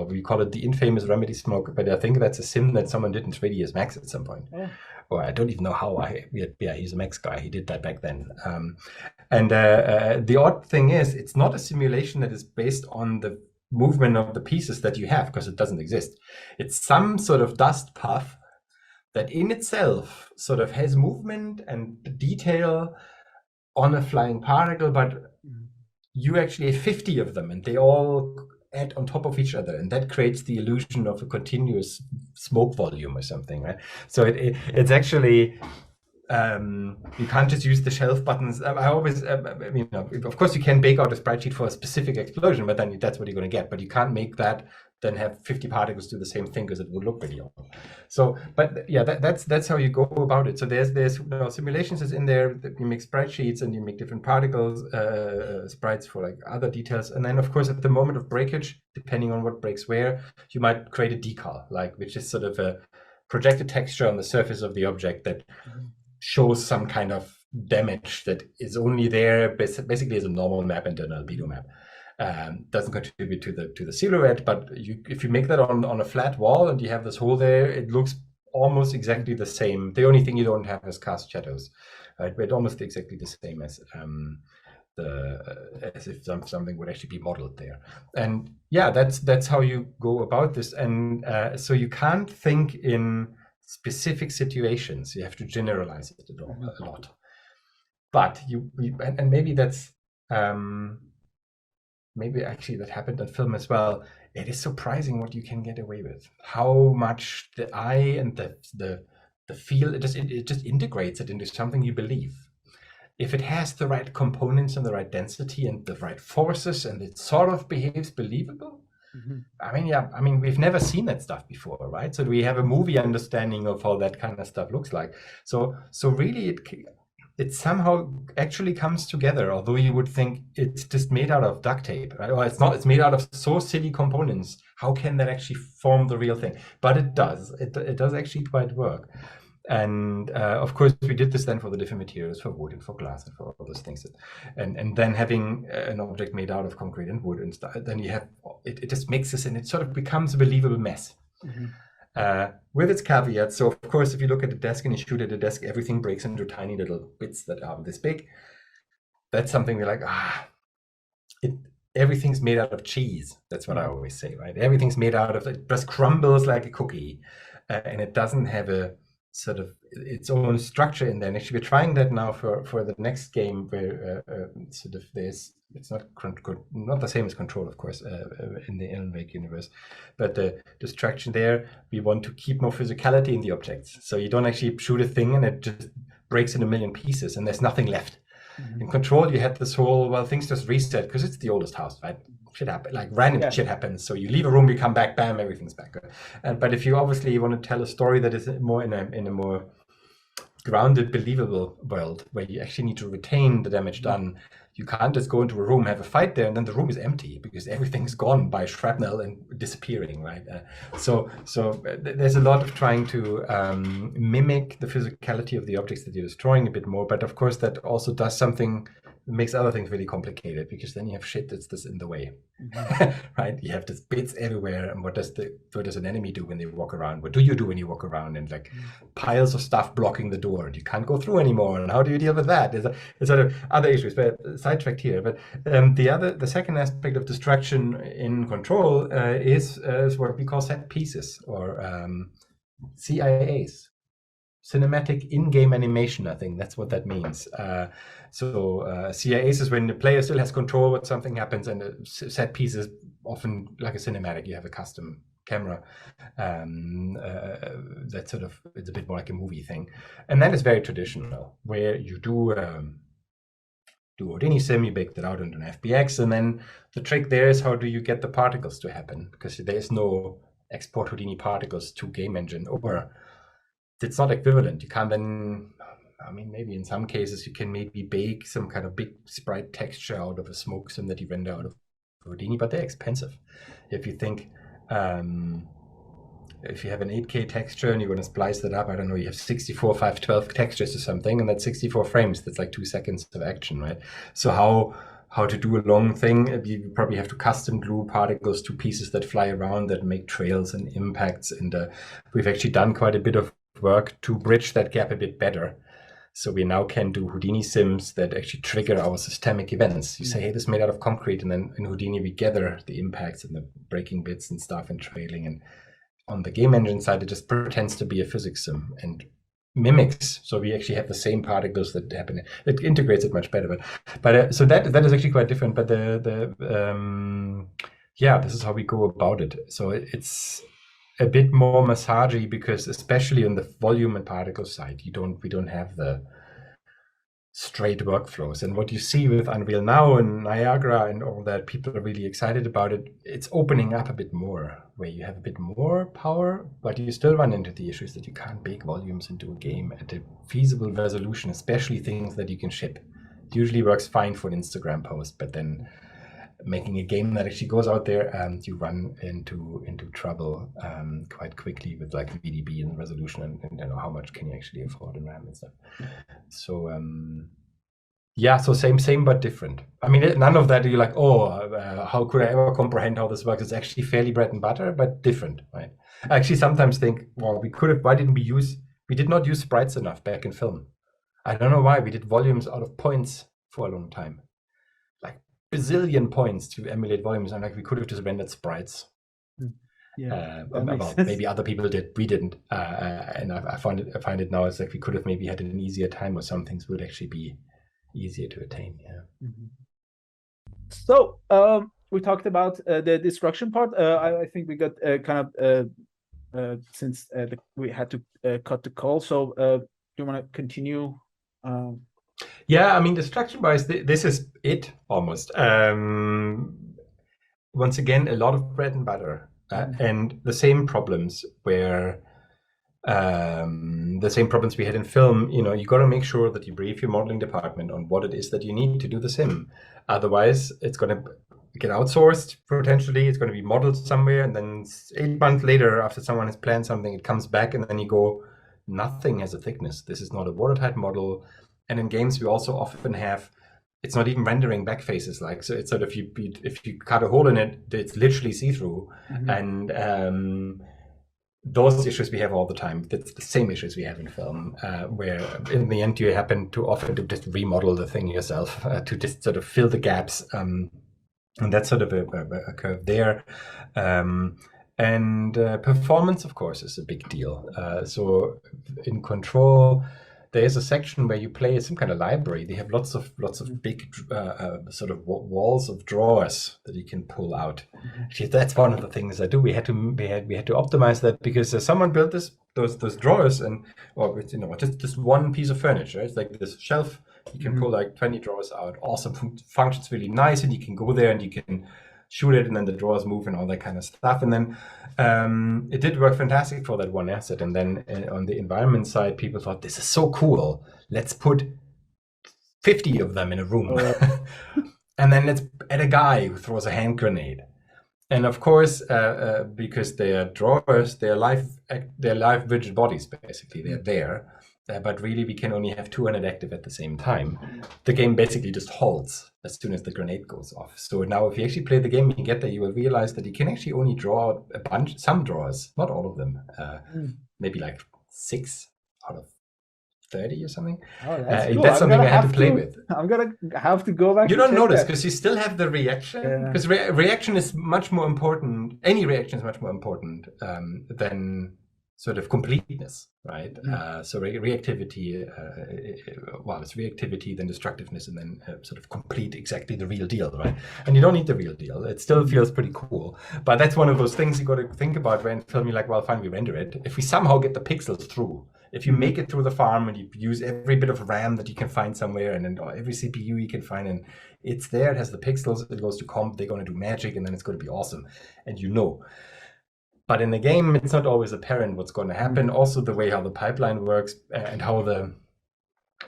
we call it the infamous remedy smoke, but I think that's a sim that someone did in 3ds Max at some point. Oh. Or I don't even know how. He's a Max guy. He did that back then. And the odd thing is, it's not a simulation that is based on the movement of the pieces that you have, because it doesn't exist. It's some sort of dust puff that in itself sort of has movement and detail on a flying particle, but you actually have 50 of them, and they all add on top of each other, and that creates the illusion of a continuous smoke volume or something, right? So it's actually you can't just use the shelf buttons. I always, you know, of course you can bake out a sprite sheet for a specific explosion, but then that's what you're going to get. But you can't make that then have 50 particles do the same thing, because it would look really old. So, but yeah, that's how you go about it. So there's you know, simulations is in there that you make sprite sheets, and you make different particles, sprites for like other details. And then of course at the moment of breakage, depending on what breaks where, you might create a decal, like, which is sort of a projected texture on the surface of the object that shows some kind of damage that is only there basically as a normal map and an albedo map. Doesn't contribute to the silhouette, but if you make that on a flat wall and you have this hole there, it looks almost exactly the same. The only thing you don't have is cast shadows, right? But almost exactly the same as as if something would actually be modeled there. And yeah, that's how you go about this. And so you can't think in specific situations. You have to generalize it a lot. But and maybe that's maybe actually that happened on film as well. It is surprising what you can get away with. How much the eye and the feel, it just integrates it into something you believe. If it has the right components and the right density and the right forces and it sort of behaves believable. I mean, we've never seen that stuff before, right? So we have a movie understanding of how that kind of stuff looks like. So really it somehow actually comes together, although you would think it's just made out of duct tape, right? Or it's not, it's made out of so silly components. How can that actually form the real thing? But it does. It does actually quite work. And of course, we did this then for the different materials, for wood and for glass and for all those things. And then having an object made out of concrete and wood and stuff, then you have, it just mixes and it sort of becomes a believable mess. With its caveats. So of course, if you look at the desk and you shoot at the desk, everything breaks into tiny little bits that are this big. That's something we're like, everything's made out of cheese. That's what I always say, right? Everything's made out of, it just crumbles like a cookie, and it doesn't have a sort of its own structure in there. And actually, we're trying that now for the next game, where sort of it's not the same as Control, of course, in the Alan Wake universe, but the distraction there, we want to keep more physicality in the objects. So you don't actually shoot a thing and it just breaks in a million pieces and there's nothing left. In Control, you had this whole, well, things just reset because it's the oldest house, right? Shit happens, like random shit happens. So you leave a room, you come back, bam, everything's back. But if you obviously want to tell a story that is more in a more grounded, believable world where you actually need to retain the damage done, you can't just go into a room, have a fight there, and then the room is empty because everything's gone by shrapnel and disappearing, right? So there's a lot of trying to mimic the physicality of the objects that you're destroying a bit more, but of course that also does something, makes other things really complicated because then you have shit that's just in the way, right? You have just bits everywhere, and what does an enemy do when they walk around? What do you do when you walk around? And like piles of stuff blocking the door, and you can't go through anymore. And how do you deal with that? There's sort of other issues, but sidetracked here. But the second aspect of destruction in Control is what we call set pieces, or CIAs. Cinematic in-game animation, I think that's what that means. CIAs is when the player still has control when something happens, and the set piece is often like a cinematic. You have a custom camera. That sort of, it's a bit more like a movie thing. And that is very traditional, where you do Houdini sim, you bake that out into an FBX, and then the trick there is how do you get the particles to happen? Because there is no export Houdini particles to game engine, or it's not equivalent. You can't then, I mean, maybe in some cases you can maybe bake some kind of big sprite texture out of a smoke sim that you render out of Houdini, but they're expensive. If you think, if you have an 8K texture and you want to splice that up, I don't know, you have 64 512 textures or something, and that's 64 frames. That's like 2 seconds of action, right? So how to do a long thing, you probably have to custom glue particles to pieces that fly around that make trails and impacts. And we've actually done quite a bit of work to bridge that gap a bit better. So we now can do Houdini sims that actually trigger our systemic events. You say, hey, this is made out of concrete, and then in Houdini we gather the impacts and the breaking bits and stuff and trailing. And on the game engine side, it just pretends to be a physics sim and mimics. So we actually have the same particles that happen. It integrates it much better. But so that is actually quite different. But this is how we go about it. So it's a bit more massagey because, especially on the volume and particle side, we don't have the straight workflows. And what you see with Unreal Now and Niagara and all that, people are really excited about it. It's opening up a bit more, where you have a bit more power, but you still run into the issues that you can't bake volumes into a game at a feasible resolution, especially things that you can ship. It usually works fine for an Instagram post, but then making a game that actually goes out there, and you run into trouble quite quickly with like VDB and resolution, and you know, how much can you actually afford in RAM and stuff. So yeah, so same but different. I mean, none of that you're like, how could I ever comprehend how this works? It's actually fairly bread and butter, but different, right? I actually sometimes think, well, why didn't we did not use sprites enough back in film. I don't know why. We did volumes out of points for a long time. Like bazillion points to emulate volumes. I'm like, we could have just rendered sprites. Yeah, well, maybe other people did. We didn't. And I find it now, it's like we could have maybe had an easier time, or some things would actually be easier to attain. Yeah. So we talked about the destruction part. I think we got kind of since we had to cut the call. So do you want to continue? Yeah, I mean, destruction-wise, this is it almost. Once again, a lot of bread and butter, and the same problems where. The same problems we had in film. You know, you got to make sure that you brief your modeling department on what it is that you need to do the sim. Otherwise, it's going to get outsourced potentially. It's going to be modeled somewhere, and then 8 months later, after someone has planned something, it comes back, and then you go, nothing has a thickness. This is not a watertight model. And in games, we also often have. It's not even rendering back faces, like, so it's sort of if you cut a hole in it, it's literally see-through, and those issues we have all the time. That's the same issues we have in film, where in the end you happen to often to just remodel the thing yourself to just sort of fill the gaps, and that's sort of a curve there. And performance, of course, is a big deal. So in Control, there is a section where you play some kind of library. They have lots of big sort of walls of drawers that you can pull out. Actually, that's one of the things I do. We had to optimize that because someone built those drawers, and just one piece of furniture. It's like this shelf. You can pull like 20 drawers out. Awesome, functions really nice, and you can go there and you can shoot it, and then the drawers move and all that kind of stuff. And then it did work fantastic for that one asset. And then on the environment side, people thought, this is so cool. Let's put 50 of them in a room. And then let's add a guy who throws a hand grenade. And of course, because they are drawers, they're live rigid bodies, basically. They're there. But really, we can only have 200 active at the same time. The game basically just halts as soon as the grenade goes off. So now if you actually play the game and you get there, you will realize that you can actually only draw some drawers, not all of them. Maybe like 6 out of 30 or something. Oh, that's cool. That's something I had to play with. I'm gonna have to go back. You don't notice because you still have the reaction. Because reaction is much more important. Any reaction is much more important than sort of completeness, right? So reactivity, it's reactivity, then destructiveness, and then sort of complete exactly the real deal, right? And you don't need the real deal. It still feels pretty cool. But that's one of those things you got to think about when film. You're like, well, fine, we render it. If we somehow get the pixels through, if you make it through the farm and you use every bit of RAM that you can find somewhere, and then every CPU you can find, and it's there, it has the pixels, it goes to comp, they're going to do magic, and then it's going to be awesome. And you know. But in the game, it's not always apparent what's going to happen. Also, the way how the pipeline works and how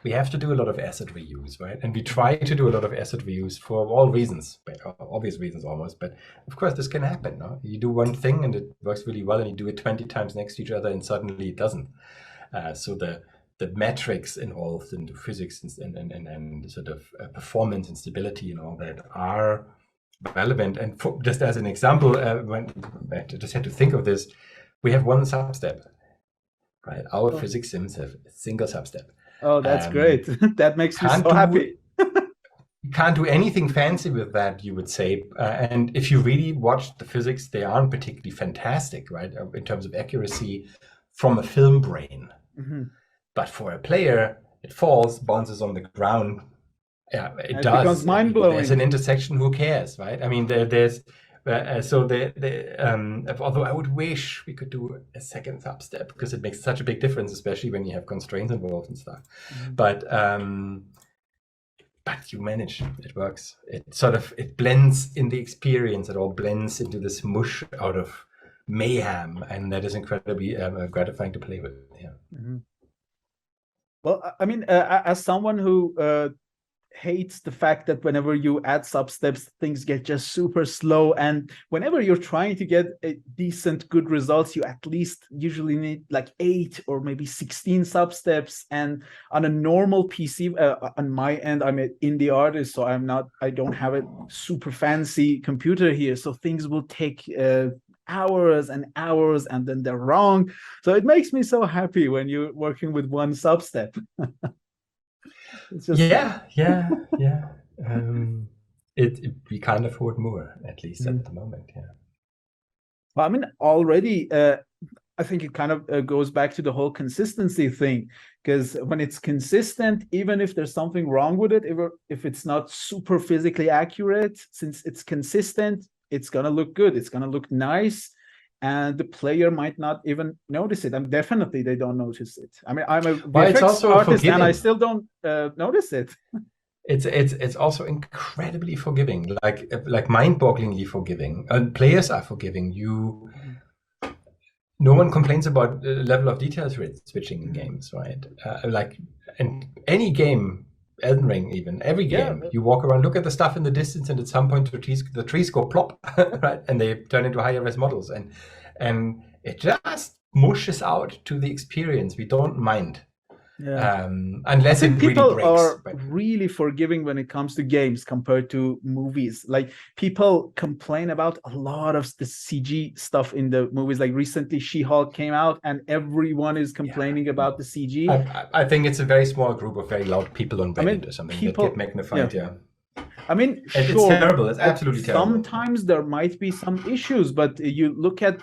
we have to do a lot of asset reuse, right? And we try to do a lot of asset reuse for all reasons, obvious reasons almost. But of course, this can happen. No? You do one thing and it works really well, and you do it 20 times next to each other, and suddenly it doesn't. So the metrics involved in the physics and sort of performance and stability and all that are relevant. And just as an example, when I just had to think of this, we have one substep, right? Our physics sims have a single substep. Oh, that's great. That makes me so happy. You can't do anything fancy with that, you would say. And if you really watch the physics, they aren't particularly fantastic, right? In terms of accuracy from a film brain. But for a player, it falls, bounces on the ground. Yeah, it does. Becomes mind-blowing. There's an intersection. Who cares, right? I mean, there's although I would wish we could do a second substep because it makes such a big difference, especially when you have constraints involved and stuff. But you manage. It works. It blends in the experience. It all blends into this mush out of mayhem, and that is incredibly gratifying to play with. Yeah. Well, I mean, as someone who hates the fact that whenever you add substeps, things get just super slow. And whenever you're trying to get a decent, good results, you at least usually need like 8 or maybe 16 substeps. And on a normal PC, on my end, I'm an indie artist, so I don't have a super fancy computer here. So things will take hours and hours, and then they're wrong. So it makes me so happy when you're working with one substep. It's just yeah. We can't afford more, at least at the moment. Yeah. Well, I mean, already, I think it kind of goes back to the whole consistency thing, because when it's consistent, even if there's something wrong with it, if it's not super physically accurate, since it's consistent, it's going to look good. It's going to look nice. And the player might not even notice it. And definitely they don't notice it. I mean, I'm a VFX artist and I still don't notice it. It's also incredibly forgiving, like mind-bogglingly forgiving. And players are forgiving. No one complains about the level of detail switching in games, right? Like in any game, Elden Ring, even every game, you walk around, look at the stuff in the distance, and at some point the trees go plop, right, and they turn into higher res models, and it just mushes out to the experience. We don't mind. Yeah. Unless it people really breaks. Are really forgiving when it comes to games compared to movies. Like people complain about a lot of the CG stuff in the movies. Like recently She-Hulk came out and everyone is complaining about the CG. I think it's a very small group of very loud people on Reddit or something that get magnified. I mean, sure, it's terrible. It's absolutely terrible. Sometimes there might be some issues, but you look at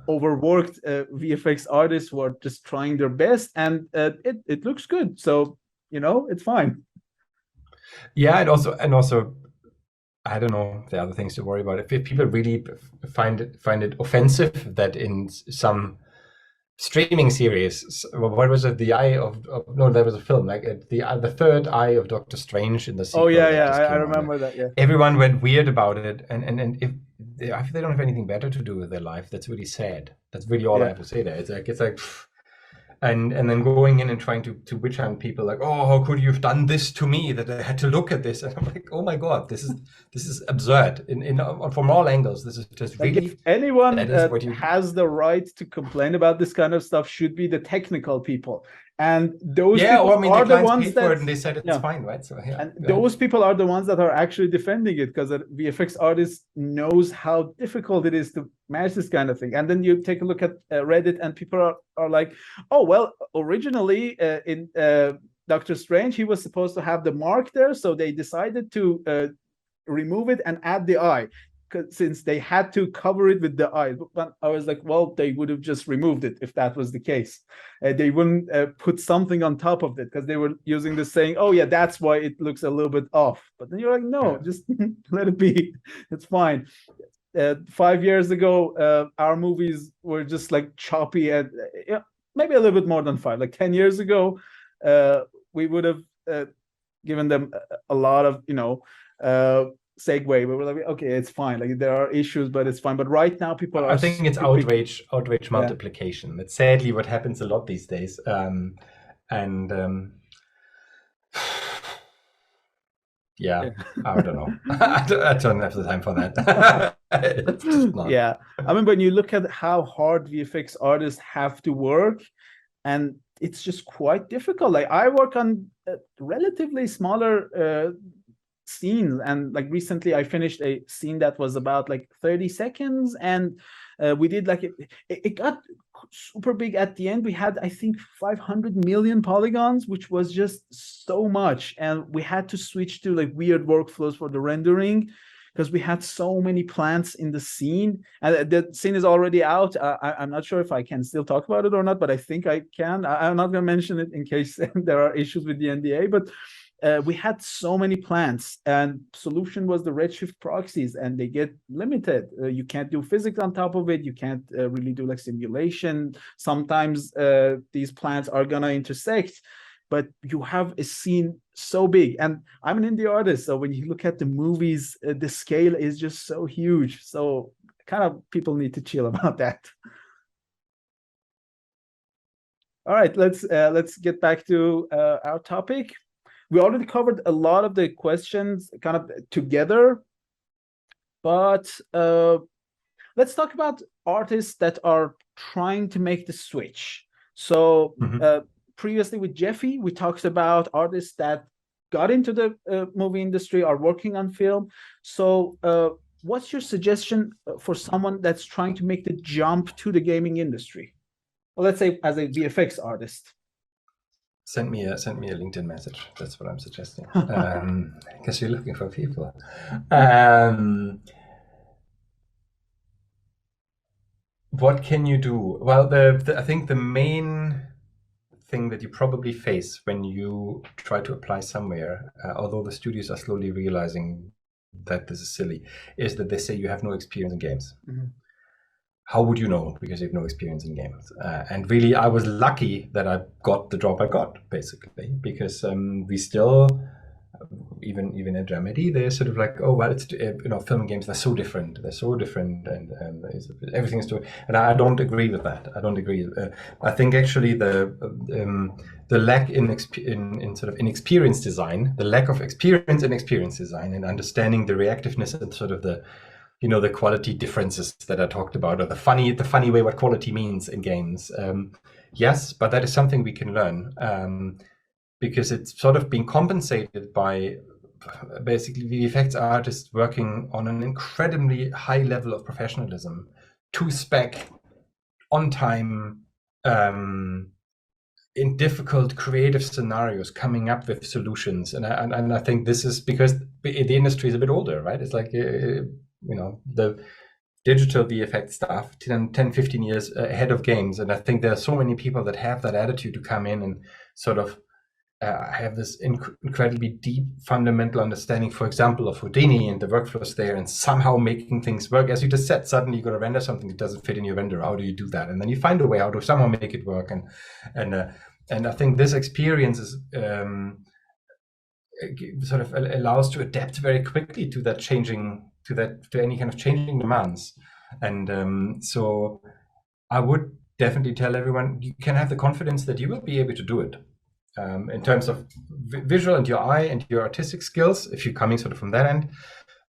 overworked VFX artists who are just trying their best, and it looks good. So it's fine. Yeah, and also, I don't know the other things to worry about. If people really find it offensive that in some streaming series, what was it? The Eye of no, there was a film like the Third Eye of Doctor Strange in the sequel. Oh yeah, I remember that. Yeah, everyone went weird about it, and if they don't have anything better to do with their life, that's really sad. That's really all I have to say there. It's like. And then going in and trying to witch hunt people, like, oh, how could you have done this to me, that I had to look at this? And I'm like, oh my god, this is absurd from all angles. This is just like, really. if anyone has the right to complain about this kind of stuff, should be the technical people. And those people are the ones that, and they said it's fine, right? So those people are the ones that are actually defending it, because a VFX artist knows how difficult it is to manage this kind of thing. And then you take a look at Reddit, and people are like, oh well, originally in Doctor Strange, he was supposed to have the mark there, so they decided to remove it and add the eye, since they had to cover it with the eye. But I was like, well, they would have just removed it if that was the case. They wouldn't put something on top of it, because they were using the saying, oh yeah, that's why it looks a little bit off. But then you're like, no, just let it be. It's fine. 5 years ago, our movies were just like choppy, and maybe a little bit more than 5, like 10 years ago, we would have given them a lot of segue, but we're like, okay, it's fine. Like there are issues, but it's fine. But right now, people are. I think it's outrage multiplication. That's sadly what happens a lot these days. Yeah, I don't know. I don't have the time for that. It's just not. Yeah, I mean, when you look at how hard VFX artists have to work, and it's just quite difficult. Like I work on relatively smaller scenes, and like recently I finished a scene that was about like 30 seconds, and we did like it got super big at the end. We had, I think, 500 million polygons, which was just so much, and we had to switch to like weird workflows for the rendering, because we had so many plants in the scene. And the scene is already out. I'm not sure if I can still talk about it or not, but I think I can. I'm not going to mention it in case there are issues with the NDA, but we had so many plants, and solution was the Redshift proxies, and they get limited. You can't do physics on top of it. You can't really do like simulation. Sometimes these plants are gonna intersect, but you have a scene so big. And I'm an indie artist, so when you look at the movies, the scale is just so huge. So kind of people need to chill about that. All right, let's get back to our topic. we already covered a lot of the questions kind of together, but let's talk about artists that are trying to make the switch. So previously with Jeffy, we talked about artists that got into the movie industry, are working on film. So what's your suggestion for someone that's trying to make the jump to the gaming industry? Well, let's say as a VFX artist. Send me a LinkedIn message. That's what I'm suggesting. Because you're looking for people. What can you do? Well, I think the main thing that you probably face when you try to apply somewhere, although the studios are slowly realizing that this is silly, is that they say you have no experience in games. How would you know? Because you have no experience in games. And really, I was lucky that I got the job I got, basically, because we still, even at Germany, they're sort of like, oh, well, it's, film and games, they're so different, and everything is doing. And I don't agree with that. I don't agree. I think actually the lack in experience design, the lack of experience in experience design, and understanding the reactiveness and sort of the quality differences that I talked about, or the funny way what quality means in games. Yes, but that is something we can learn, because it's sort of being compensated by basically VFX artists working on an incredibly high level of professionalism, to spec, on time, in difficult creative scenarios, coming up with solutions. And I think this is because the industry is a bit older, right? It's like, the digital VFX stuff 10, 15 years ahead of games. And I think there are so many people that have that attitude to come in and sort of have this incredibly deep fundamental understanding, for example, of Houdini and the workflows there, and somehow making things work. As you just said, suddenly you got to render something that doesn't fit in your render. How do you do that? And then you find a way how to somehow make it work. And I think this experience is sort of allows to adapt very quickly to that to any kind of changing demands. And so I would definitely tell everyone, you can have the confidence that you will be able to do it. In terms of visual and your eye and your artistic skills, if you're coming sort of from that end,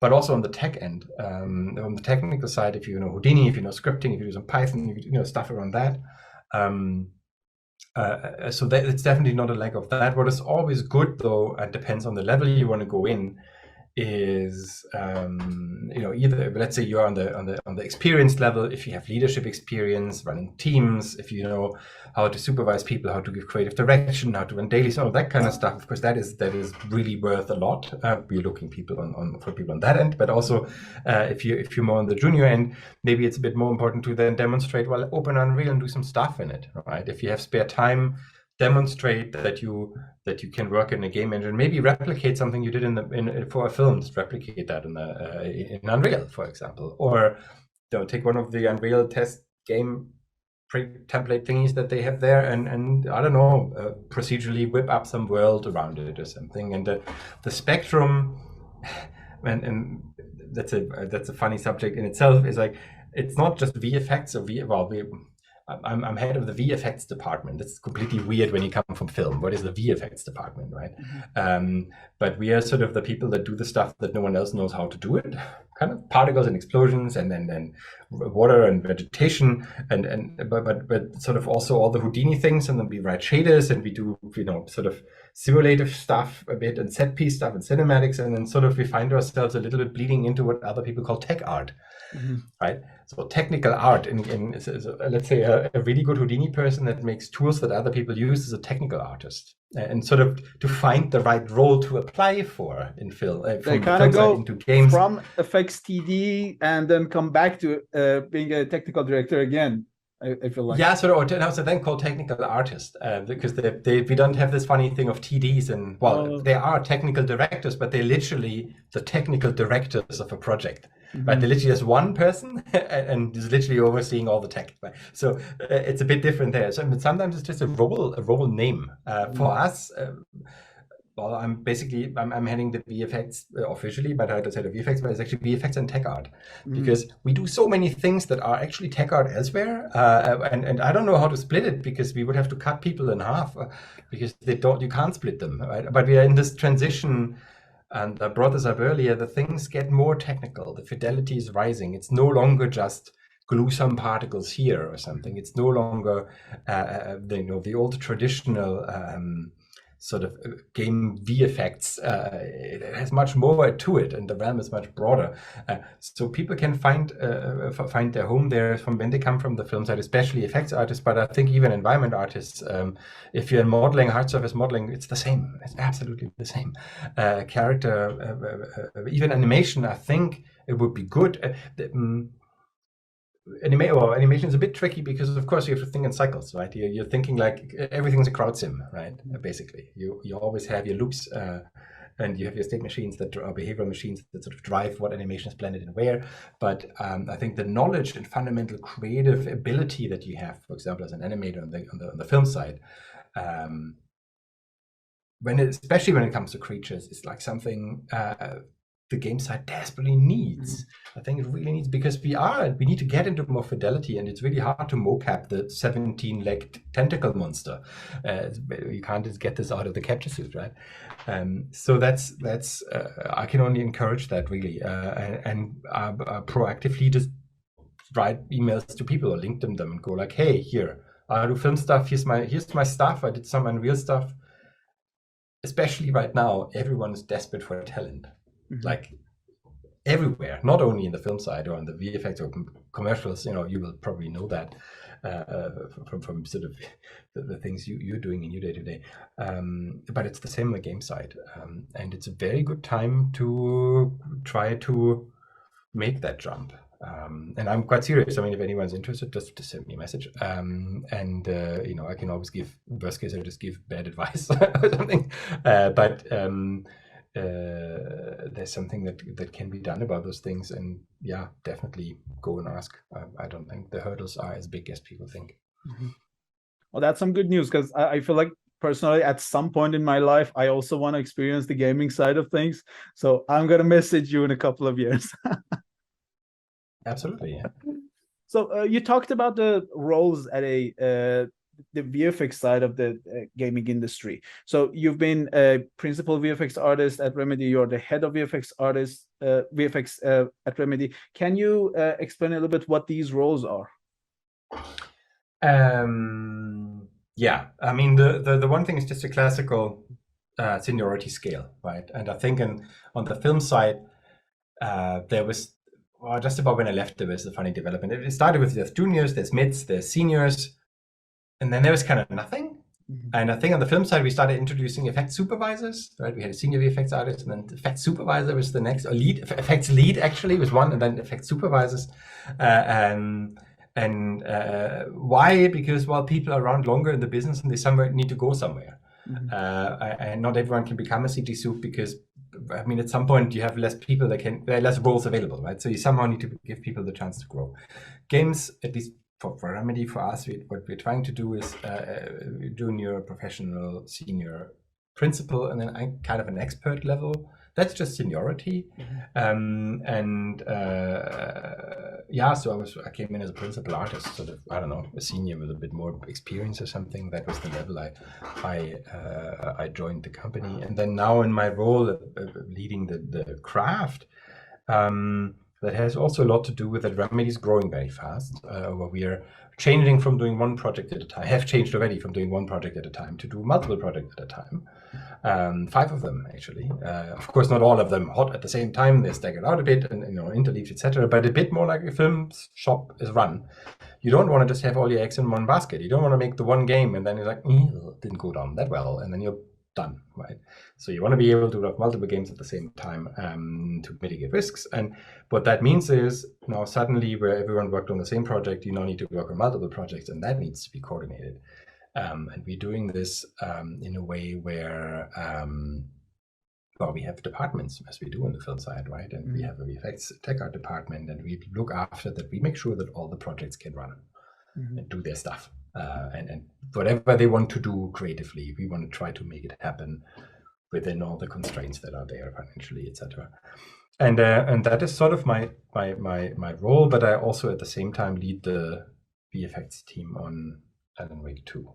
but also on the tech end, on the technical side, if you know Houdini, if you know scripting, if you do some Python, stuff around that. So that it's definitely not a lack of that. What is always good, though, and depends on the level you want to go in, is either, let's say you're on the experience level, if you have leadership experience, running teams, if you know how to supervise people, how to give creative direction, how to run dailies, all that kind of stuff. Of course, that is really worth a lot. We're looking for people on that end, but also if you're more on the junior end, maybe it's a bit more important to then demonstrate, well, open Unreal and do some stuff in it, right? If you have spare time, demonstrate that you can work in a game engine, maybe replicate something you did for a film, just replicate that in Unreal, for example, or take one of the Unreal test game template thingies that they have there, and I don't know, procedurally whip up some world around it or something. And the spectrum, and that's a funny subject in itself, is like, it's not just VFX or I'm head of the VFX department. That's completely weird when you come from film. What is the VFX department, right? But we are sort of the people that do the stuff that no one else knows how to do it. Kind of particles and explosions, and then water and vegetation, but sort of also all the Houdini things. And then we write shaders, and we do sort of simulative stuff a bit, and set piece stuff and cinematics, and then sort of we find ourselves a little bit bleeding into what other people call tech art. Right, so technical art, so let's say a really good Houdini person that makes tools that other people use is a technical artist, and sort of to find the right role to apply for in film. They kind of go into games from effects TD and then come back to being a technical director again. I feel like so then called technical artist, because we don't have this funny thing of TDs, and they are technical directors, but they're literally the technical directors of a project. Right, they're literally just one person and is literally overseeing all the tech. Right? So it's a bit different there. So sometimes it's just a role name for us. well, I'm heading the VFX officially, but I said the VFX, but it's actually VFX and tech art, because we do so many things that are actually tech art elsewhere, and I don't know how to split it, because we would have to cut people in half, because you can't split them, right? But we are in this transition, and I brought this up earlier. The things get more technical. The fidelity is rising. It's no longer just glue some particles here or something. It's no longer the old traditional sort of game VFX. It has much more to it, and the realm is much broader. So people can find their home there from when they come from the film side, especially effects artists, but I think even environment artists. If you're in modeling, hard surface modeling, it's the same. It's absolutely the same. Character, even animation, I think it would be good. Animation is a bit tricky, because of course you have to think in cycles, right? You're thinking like everything's a crowd sim, right? Basically, you always have your loops, and you have your state machines that are behavioral machines that sort of drive what animation is blended and where. But I think the knowledge and fundamental creative ability that you have, for example, as an animator on the film side, especially when it comes to creatures, is like something the game side desperately needs. I think it really needs, because we need to get into more fidelity, and it's really hard to mocap the 17-legged tentacle monster. You can't just get this out of the capture suit, right? So that's I can only encourage that, really, and proactively just write emails to people or link them and go like, hey, here, I do film stuff. Here's my stuff. I did some Unreal stuff. Especially right now, everyone is desperate for talent. Like everywhere, not only in the film side or on the VFX or commercials. You will probably know that from sort of the things you're doing in your day-to-day. But it's the same on the game side, and it's a very good time to try to make that jump. And I'm quite serious. I mean, if anyone's interested, just send me a message. I can always give, worst case, I just give bad advice or something. But there's something that can be done about those things. And yeah, definitely go and ask. I don't think the hurdles are as big as people think. Well, that's some good news, because I feel like personally, at some point in my life, I also want to experience the gaming side of things. So I'm going to message you in a couple of years. Absolutely, yeah. So you talked about the roles at the VFX side of the gaming industry. So you've been a principal VFX artist at Remedy. You're the head of VFX at Remedy. Can you explain a little bit what these roles are? Yeah, I mean, the one thing is just a classical seniority scale, right? And I think on the film side, there was, just about when I left, there was a funny development. It started with there's juniors, there's mids, there's seniors, and then there was kind of nothing. And I think on the film side, we started introducing effects supervisors, right? We had a senior VFX artist, and then the effects supervisor was the next, or effects lead actually was one, and then effects supervisors. Why? Because people are around longer in the business, and they need to go somewhere. And not everyone can become a CG soup, because I mean, at some point you have less people there are less roles available, right? So you somehow need to give people the chance to grow. Games, at least for Remedy, for us, what we're trying to do is junior, professional, senior, principal, and then kind of an expert level. That's just seniority. So I came in as a principal artist, sort of, I don't know, a senior with a bit more experience or something. That was the level I joined the company. And then now in my role of leading the craft, that has also a lot to do with that Remedy is growing very fast, where we are changing from doing one project at a time, have changed already from doing one project at a time to do multiple projects at a time. 5 of them, actually. Of course, not all of them hot at the same time. They're staggered out a bit, and interleaved, etc. But a bit more like a film shop is run. You don't want to just have all your eggs in one basket. You don't want to make the one game and then you're like, didn't go down that well, and then you're done, right? So you want to be able to have multiple games at the same time to mitigate risks. And what that means is now suddenly, where everyone worked on the same project, you now need to work on multiple projects, and that needs to be coordinated. And we're doing this in a way where we have departments, as we do on the film side, right? And we have a VFX tech art department, and we look after that. We make sure that all the projects can run and do their stuff. And whatever they want to do creatively, we want to try to make it happen within all the constraints that are there financially, etc. And that is sort of my role, but I also at the same time lead the VFX team on Alan Wake 2,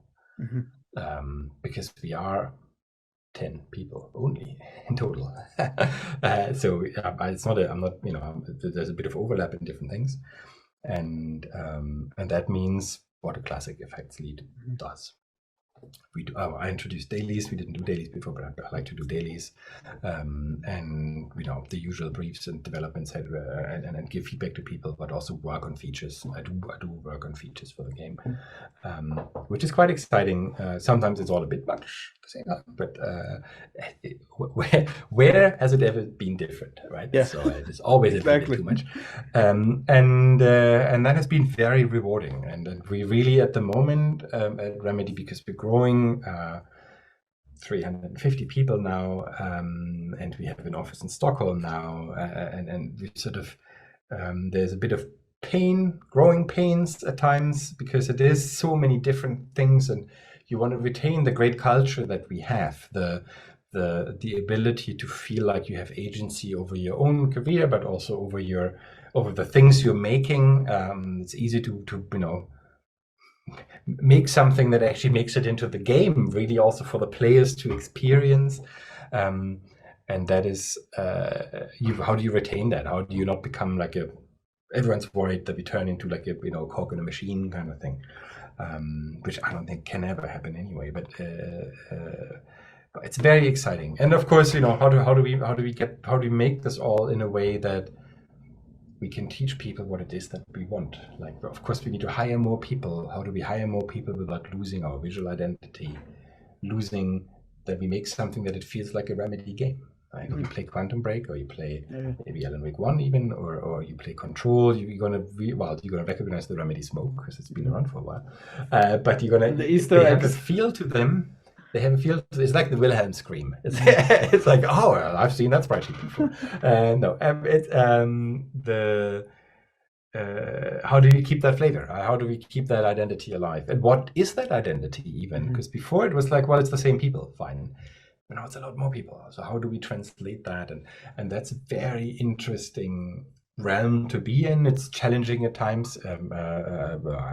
because we are 10 people only in total. So it's not I'm not, there's a bit of overlap in different things, and that means what a classic effects lead does. I introduced dailies. We didn't do dailies before, but I like to do dailies, and the usual briefs and developments, and give feedback to people, but also work on features. I do work on features for the game, which is quite exciting. Sometimes it's all a bit much to say that, but where has it ever been different, right? Yeah. So it's always Exactly. a bit too much, and that has been very rewarding. And we really at the moment at Remedy, because we're growing, 350 people now, and we have an office in Stockholm now, and we sort of there's a bit of growing pains at times, because it is so many different things, and you want to retain the great culture that we have, the ability to feel like you have agency over your own career, but also over the things you're making. It's easy to make something that actually makes it into the game, really also for the players to experience. And that is, how do you retain that? How do you not become like everyone's worried that we turn into like a cog in a machine kind of thing, which I don't think can ever happen anyway. But it's very exciting. And of course, how do we make this all in a way that we can teach people what it is that we want. Like, of course, we need to hire more people. How do we hire more people without losing our visual identity, losing that we make something that it feels like a Remedy game? Like, if you play Quantum Break, or you play maybe Alan Wake 1 even, or you play Control, you're gonna recognize the Remedy smoke, because it's been around for a while. But the Easter eggs have a feel to them. They have a feel. It's like the Wilhelm scream. It's like, oh, well, I've seen that spreadsheet before. No, it's how do you keep that flavor? How do we keep that identity alive? And what is that identity even? Because before it was like, well, it's the same people, fine. But now it's a lot more people. So how do we translate that? And that's a very interesting realm to be in. It's challenging at times. I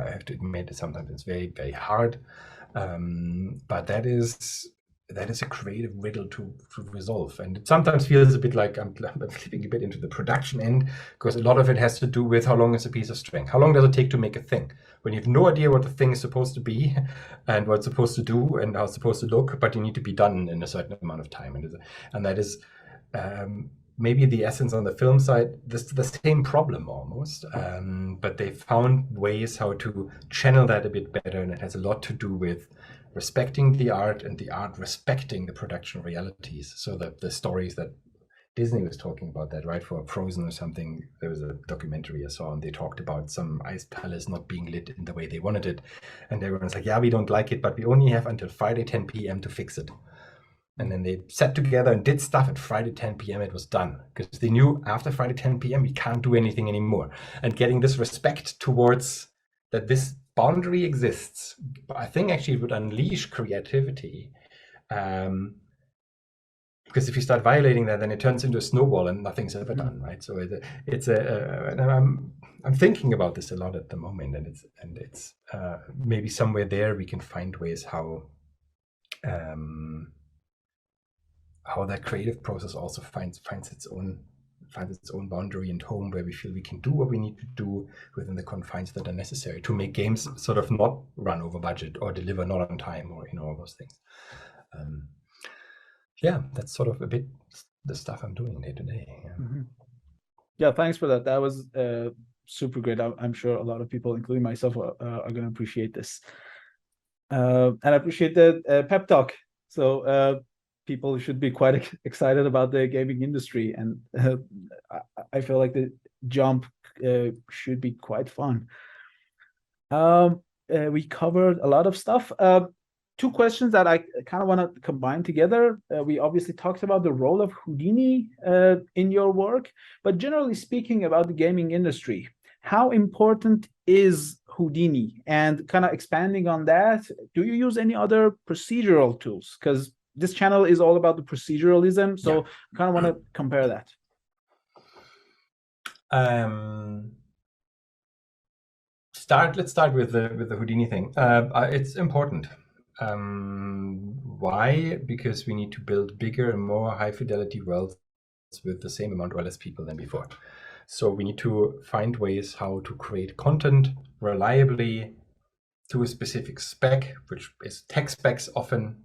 have to admit that sometimes it's very, very hard. But that is a creative riddle to resolve, and it sometimes feels a bit like I'm slipping a bit into the production end, because a lot of it has to do with how long is a piece of string, how long does it take to make a thing, when you have no idea what the thing is supposed to be and what it's supposed to do and how it's supposed to look, but you need to be done in a certain amount of time, and that is maybe the essence on the film side, the same problem almost, but they found ways how to channel that a bit better, and it has a lot to do with respecting the art, and the art respecting the production realities. So the stories that Disney was talking about, that, right, for Frozen or something, there was a documentary I saw, and they talked about some ice palace not being lit in the way they wanted it, and everyone's like, yeah, we don't like it, but we only have until Friday 10 p.m. to fix it. And then they sat together and did stuff at Friday 10 p.m. It was done, because they knew after Friday 10 p.m. we can't do anything anymore. And getting this respect towards that this boundary exists, I think actually it would unleash creativity. Because if you start violating that, then it turns into a snowball and nothing's ever done, right? So and I'm thinking about this a lot at the moment, and it's maybe somewhere there we can find ways how that creative process also finds its own boundary and home, where we feel we can do what we need to do within the confines that are necessary to make games sort of not run over budget or deliver not on time, or all those things. That's sort of a bit the stuff I'm doing day to day. Yeah, thanks for that. That was super great. I'm sure a lot of people, including myself, are going to appreciate this. And I appreciate the pep talk. So people should be quite excited about the gaming industry, and I feel like the jump should be quite fun. We covered a lot of stuff. Two questions that I kind of want to combine together. We obviously talked about the role of Houdini in your work, but generally speaking about the gaming industry, how important is Houdini? And kind of expanding on that, do you use any other procedural tools? Because this channel is all about the proceduralism, so I kind of want to compare that. Let's start with the Houdini thing. It's important. Why? Because we need to build bigger and more high fidelity worlds with the same amount or less people than before. So we need to find ways how to create content reliably to a specific spec, which is tech specs often,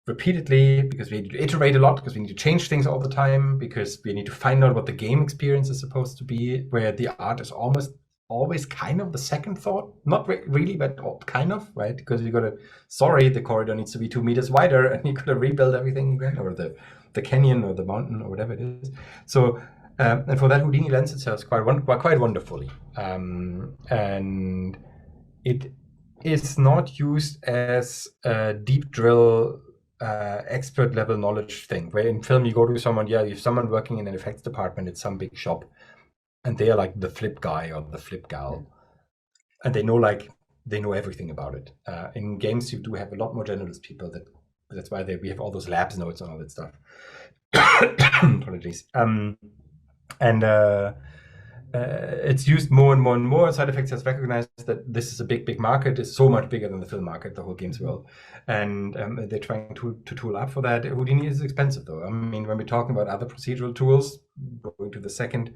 repeatedly, because we need to iterate a lot, because we need to change things all the time, because we need to find out what the game experience is supposed to be, where the art is almost always kind of the second thought, not really, but kind of, right? Because you gotta, the corridor needs to be 2 meters wider, and you gotta rebuild everything again, or the canyon or the mountain or whatever it is. So, and for that, Houdini lends itself quite wonderfully, and it is not used as a deep drill expert level knowledge thing, where in film you go to someone, you have someone working in an effects department at some big shop, and they are like the flip guy or the flip gal, and they know everything about it. In games you do have a lot more generalist people. That's why we have all those labs notes and all that stuff. Apologies. It's used more and more and more. Side Effects has recognized that this is a big market. It's so much bigger than the film market, the whole games world. And they're trying to tool up for that. Houdini is expensive, though. I mean, when we're talking about other procedural tools, going to the second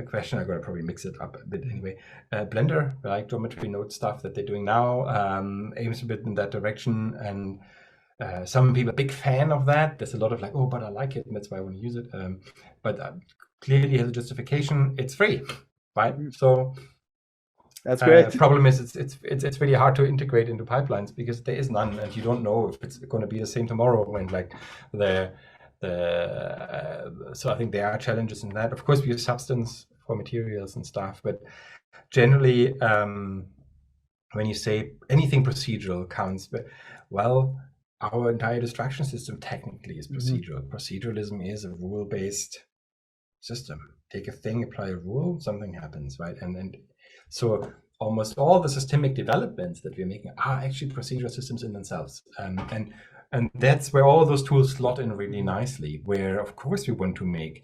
question, I'm going to probably mix it up a bit anyway. Blender, like geometry node stuff that they're doing now, aims a bit in that direction. And some people are a big fan of that. There's a lot of like, oh, but I like it, and that's why I want to use it. But clearly has a justification. It's free, right? So that's great. Problem is it's really hard to integrate into pipelines because there is none, and you don't know if it's going to be the same tomorrow. And like so I think there are challenges in that. Of course, we use Substance for materials and stuff, but generally, when you say anything procedural counts, but well, our entire distraction system technically is procedural. Proceduralism is a rule-based system. Take a thing, apply a rule, something happens, right? And so almost all the systemic developments that we're making are actually procedural systems in themselves. And that's where all those tools slot in really nicely, where of course we want to make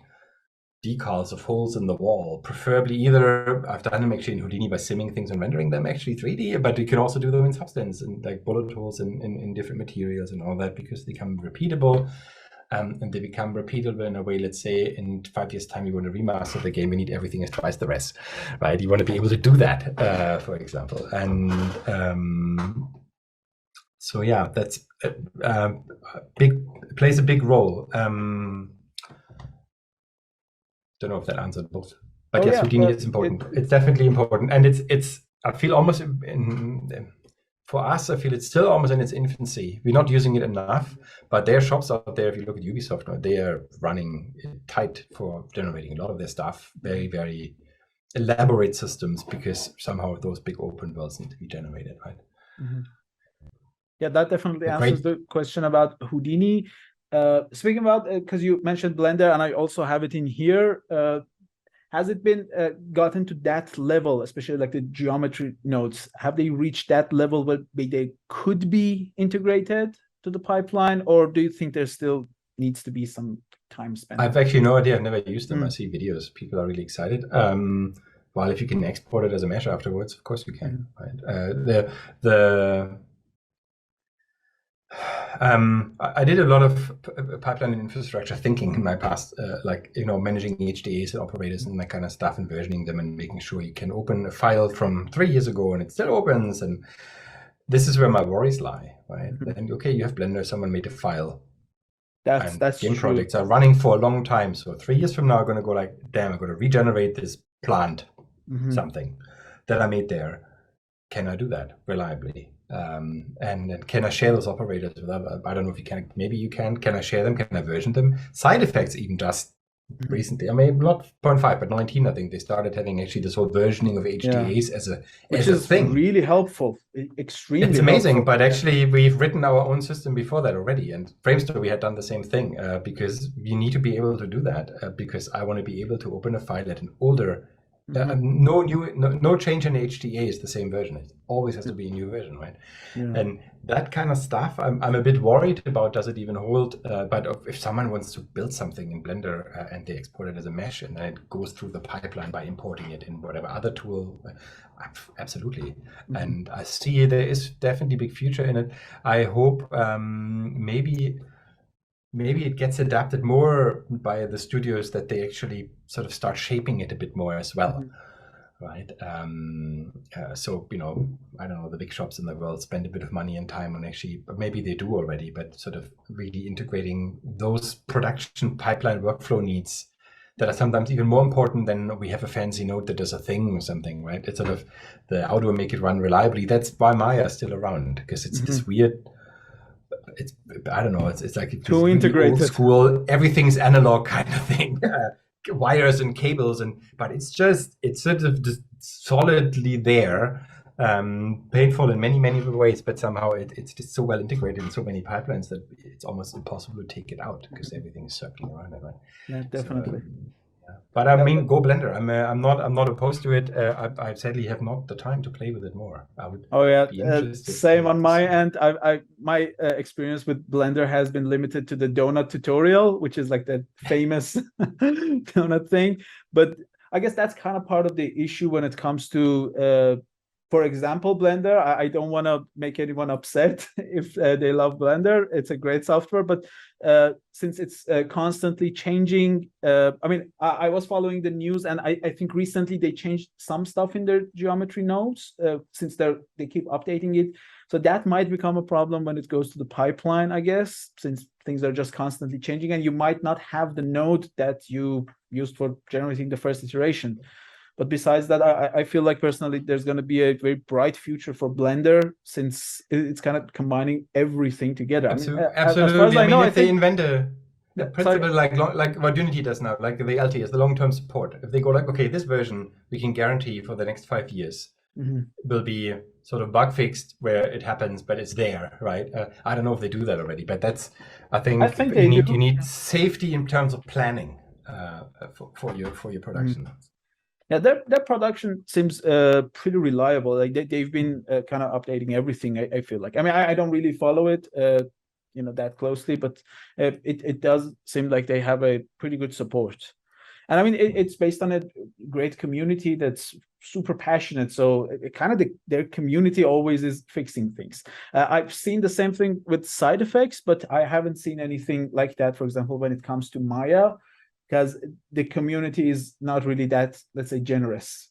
decals of holes in the wall, preferably either, I've done them actually in Houdini by simming things and rendering them actually 3D, but you can also do them in Substance and like bullet holes in different materials and all that, because they become repeatable. And they become repeatable in a way, let's say in 5 years time, you want to remaster the game, we need everything as twice the rest, right? You want to be able to do that, for example. And so yeah, that's plays a big role. Don't know if that answered both, but yes, Houdini is important. It's definitely important, and it's I feel almost for us, I feel it's still almost in its infancy. We're not using it enough, but there are shops out there. If you look at Ubisoft, they are running tight for generating a lot of their stuff, very, very elaborate systems, because somehow those big open worlds need to be generated, right? Yeah, that definitely answers the question about Houdini. Speaking about, because you mentioned Blender, and I also have it in here. Has it been gotten to that level, especially like the geometry nodes? Have they reached that level where they could be integrated to the pipeline, or do you think there still needs to be some time spent? I've actually no idea. I've never used them. I see videos. People are really excited. Well, if you can export it as a mesh afterwards, of course we can. Right? I did a lot of pipeline and infrastructure thinking in my past, managing HDAs and operators and that kind of stuff, and versioning them and making sure you can open a file from 3 years ago and it still opens. And this is where my worries lie, right? And okay, you have Blender, someone made a file. That's game true. Projects are running for a long time. So 3 years from now, I'm going to go like, damn, I'm going to regenerate this plant, something that I made there. Can I do that reliably? And can I share those operators with other? I don't know if you can. Maybe you can. Can I share them? Can I version them? Side Effects even just recently. I mean, not 0.5, but 19. I think they started having actually this whole versioning of HDAs as a thing. Really helpful. Extremely. It's amazing. Helpful. But actually, we've written our own system before that already. And Framestore, we had done the same thing because you need to be able to do that. Because I want to be able to open a file at an older No change in HDA is the same version. It always has to be a new version, right? Yeah. And that kind of stuff, I'm a bit worried about. Does it even hold? But if someone wants to build something in Blender and they export it as a mesh and then it goes through the pipeline by importing it in whatever other tool, absolutely. And I see there is definitely big future in it. I hope maybe it gets adapted more by the studios, that they actually sort of start shaping it a bit more as well. Right. So, I don't know, the big shops in the world spend a bit of money and time on actually, but maybe they do already, but sort of really integrating those production pipeline workflow needs that are sometimes even more important than we have a fancy node that does a thing or something, right? It's sort of how do I make it run reliably? That's why Maya is still around, because it's this weird, I don't know, it's like this Too really integrated. old school, everything's analog kind of thing. Wires and cables, but it's sort of just solidly there, painful in many ways, but somehow it's just so well integrated in so many pipelines that it's almost impossible to take it out, because everything is circling around it, right? Yeah, definitely. But I mean, go Blender. I'm not opposed to it. I sadly have not the time to play with it more. I would. Oh yeah, be interested same on my end. My experience with Blender has been limited to the donut tutorial, which is like that famous donut thing. But I guess that's kind of part of the issue when it comes to, for example, Blender. I don't want to make anyone upset if they love Blender. It's a great software, but since it's constantly changing, I mean, I was following the news, and I think recently they changed some stuff in their geometry nodes, since they keep updating it. So that might become a problem when it goes to the pipeline, I guess, since things are just constantly changing, and you might not have the node that you used for generating the first iteration. But besides that, I feel like personally there's going to be a very bright future for Blender, since it's kind of combining everything together. Absolutely. As far as I know, if they invent a Yeah, principle like what Unity does now, like the LT is the long-term support. If they go like, okay, this version we can guarantee for the next 5 years will be sort of bug fixed where it happens, but it's there, right? I don't know if they do that already, but I think you need safety in terms of planning for your production. Yeah, their production seems pretty reliable. Like they've been kind of updating everything. I feel like. I mean, I don't really follow it, that closely, but it does seem like they have a pretty good support. And I mean, it's based on a great community that's super passionate. So their community always is fixing things. I've seen the same thing with side effects, but I haven't seen anything like that, for example, when it comes to Maya, because the community is not really that, let's say, generous.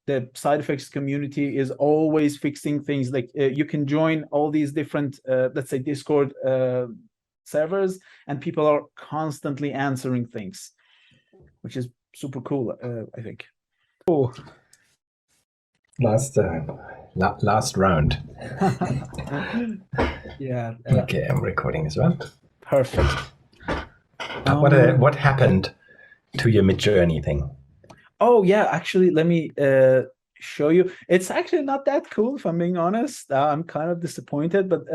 The side effects community is always fixing things. Like you can join all these different, let's say, Discord servers, and people are constantly answering things, which is super cool, I think. Oh, last round. Yeah. Okay, I'm recording as well. Perfect. What happened to your Midjourney thing? Oh yeah, actually, let me show you. It's actually not that cool, if I'm being honest. I'm kind of disappointed, but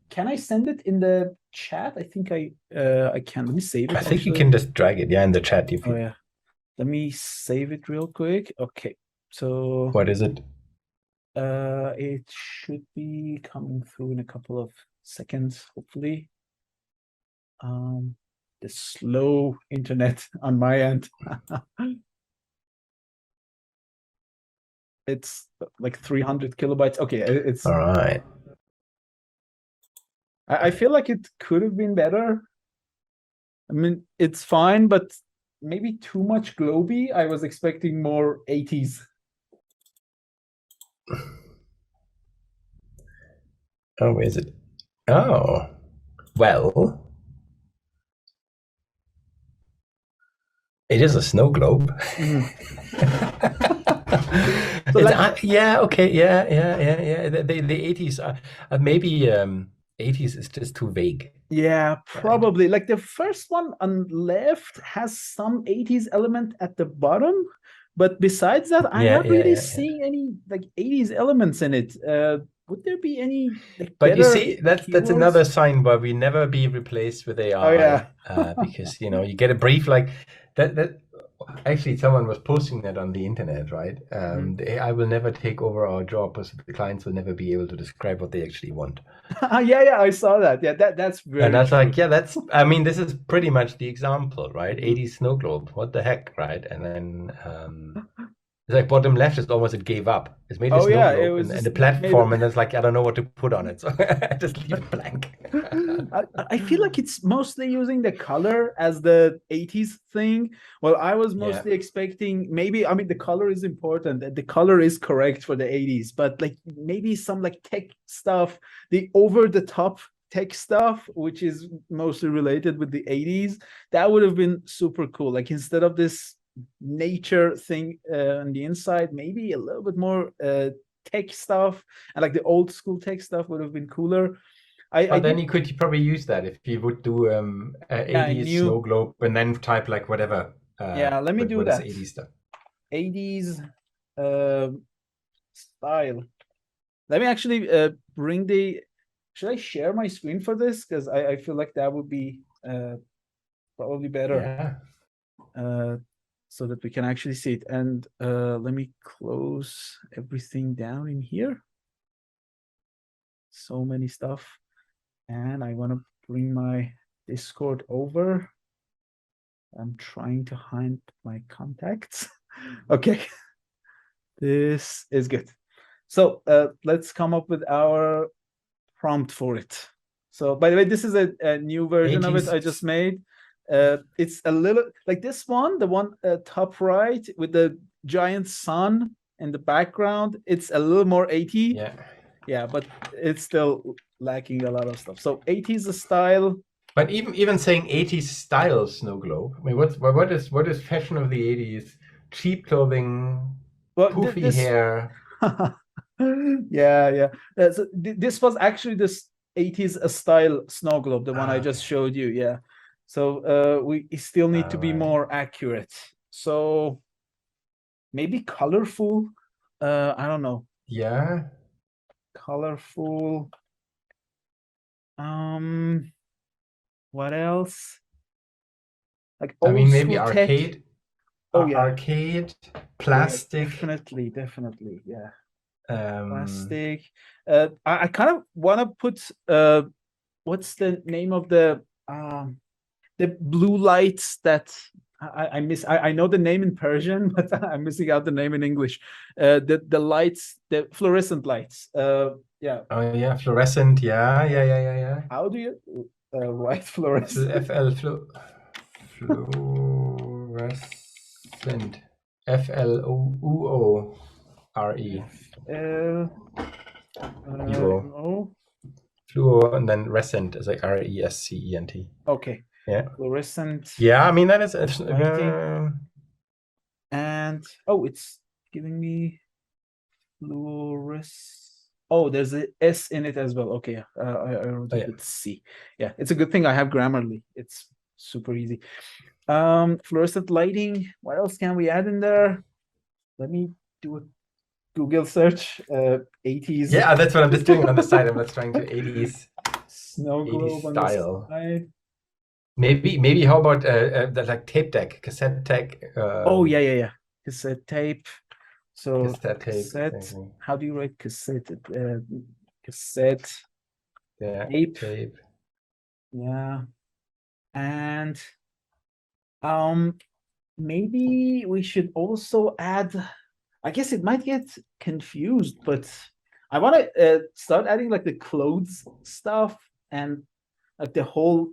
can I send it in the chat? I think I can. Let me save it. I think you can just drag it, in the chat. Oh yeah. Let me save it real quick. Okay. So what is it? It should be coming through in a couple of seconds, hopefully. The slow internet on my end. It's like 300 kilobytes. Okay, it's all right. I feel like it could have been better. I mean, it's fine, but maybe too much globy. I was expecting more 80s. Oh, where is it? Oh, well, it is a snow globe. Yeah, okay, yeah. The 80s maybe 80s is just too vague. Yeah, probably. Like the first one on left has some 80s element at the bottom, but besides that, I'm not really seeing any like 80s elements in it. Would there be any? But you see, that's another sign why we never be replaced with AI. Oh yeah. Because you get a brief like that. actually, someone was posting that on the internet, right? Mhm. The AI will never take over our job, because the clients will never be able to describe what they actually want. Yeah, I saw that. Yeah, that's And very that's true. like, yeah, I mean, this is pretty much the example, right? Mhm. 80s snow globe, what the heck, right? And then it's like bottom left is almost it gave up. It's made a Oh snow yeah, it globe was and just a made. platform, and it's like, I don't know what to put on it. So I just leave it blank. I feel like it's mostly using the color as the 80s thing. Well, I was Yeah. mostly expecting maybe, I mean, the color is important. The color is correct for the 80s, but like maybe some like tech stuff, the over the top tech stuff, which is mostly related with the 80s, that would have been super cool. Like instead of this nature thing on the inside, maybe a little bit more tech stuff, and like the old school tech stuff would have been cooler. I But then did. you could probably use that if you would do Yeah, I 80s knew. snow globe and then type like whatever. Yeah, let me do What is that. 80s stuff? 80s style. Let me actually bring the. Should I share my screen for this? Because I feel like that would be probably better, Yeah. uh, so that we can actually see it. And let me close everything down in here. So many stuff. And I want to bring my Discord over. I'm trying to hide my contacts. Okay, this is good. So let's come up with our prompt for it. So by the way, this is a new version of it I just 80s. made. It's a little like this one, the one top right with the giant sun in the background. It's a little more 80. Yeah. Yeah, but it's still lacking a lot of stuff. So 80s style. But even saying 80s style snow globe, I mean, what is fashion of the 80s? Cheap clothing, Well, poofy this. hair. Yeah. So this was actually this 80s style snow globe, the one I just Okay. showed you. Yeah. So we still need to All be right. more accurate. So maybe colorful. I don't know. Yeah. Colorful. What else? Like I old mean, maybe school tech. arcade, Oh yeah. arcade, Yeah, plastic. definitely. Yeah. Um, Plastic. I kind of want to put what's the name of the blue lights that I miss. I know the name in Persian, but I'm missing out the name in English. The lights, the fluorescent lights. Yeah. oh yeah, fluorescent. Yeah. How do you write fluorescent? FL fluorescent. FLOUORE. UO. No. Fluo and then rescent is like RESCENT. Okay. Yeah. Fluorescent Yeah, I mean that is lighting, and oh, it's giving me fluorescent. Oh, there's a S in it as well. Okay, I wrote oh it yeah. with C. Yeah, it's a good thing I have Grammarly. It's super easy. Fluorescent lighting. What else can we add in there? Let me do a Google search. 80s Yeah, that's what I'm just doing on the side. I'm just trying to 80s snow 80s globe on the style. side. Maybe how about the like tape deck, cassette deck? Oh yeah. Cassette tape. So Cassette tape, cassette. exactly. How do you write cassette? Cassette Yeah, tape. tape. Yeah, and um, maybe we should also add. I guess it might get confused, but I want to start adding like the clothes stuff and like the whole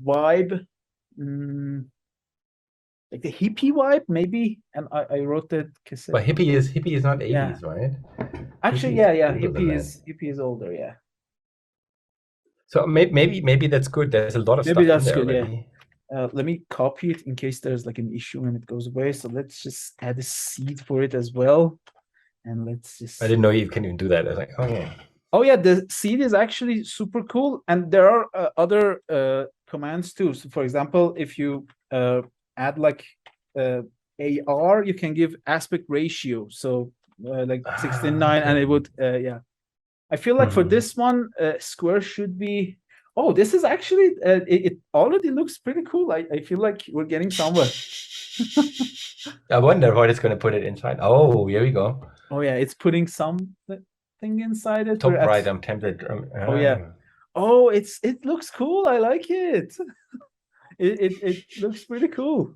vibe. Mm, like the hippie vibe, maybe. And I wrote that cassette. But hippie is not Yeah, 80s, right? actually, Hippie is yeah. older than that. Hippie is older. Yeah, So maybe that's good. There's a lot of maybe stuff in that's there good. Yeah. already. Let me copy it in case there's like an issue and it goes away. So let's just add a seed for it as well. And let's just. I didn't know you can even do that. I was like, oh yeah. Oh yeah, the seed is actually super cool, and there are other commands too. So for example, if you add like AR, you can give aspect ratio. So like 16:9, and Okay. it would yeah. I feel like for this one, square should be. Oh, this is actually it already looks pretty cool. I feel like we're getting somewhere. I wonder what it's going to put it inside. Oh, here we go. Oh yeah, it's putting something inside it. We're Top at, right, I'm tempted. oh yeah. Oh, it looks cool. I like it. It looks pretty cool.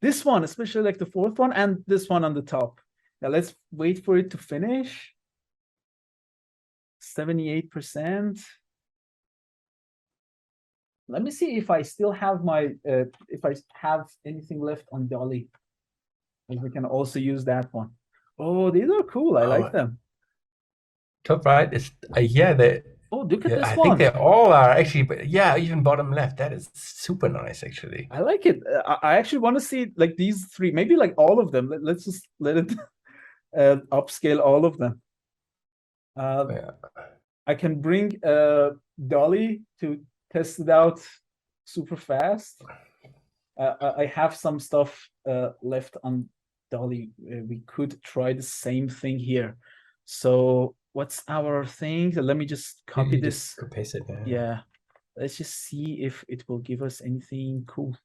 This one, especially like the fourth one and this one on the top. Now let's wait for it to finish. 78%. Let me see if I still have my if I have anything left on Dolly. And we can also use that one. Oh, these are cool. I like them. Top right is yeah. Oh, look at this I one. think they all are actually, but yeah, even bottom left. That is super nice, actually. I like it. I actually want to see like these three, maybe like all of them. Let's just let it upscale all of them. Yeah. I can bring Dolly to test it out super fast. I have some stuff left on Dolly. We could try the same thing here. So what's our thing? So let me just copy this. Just paste it. Yeah. Let's just see if it will give us anything cool.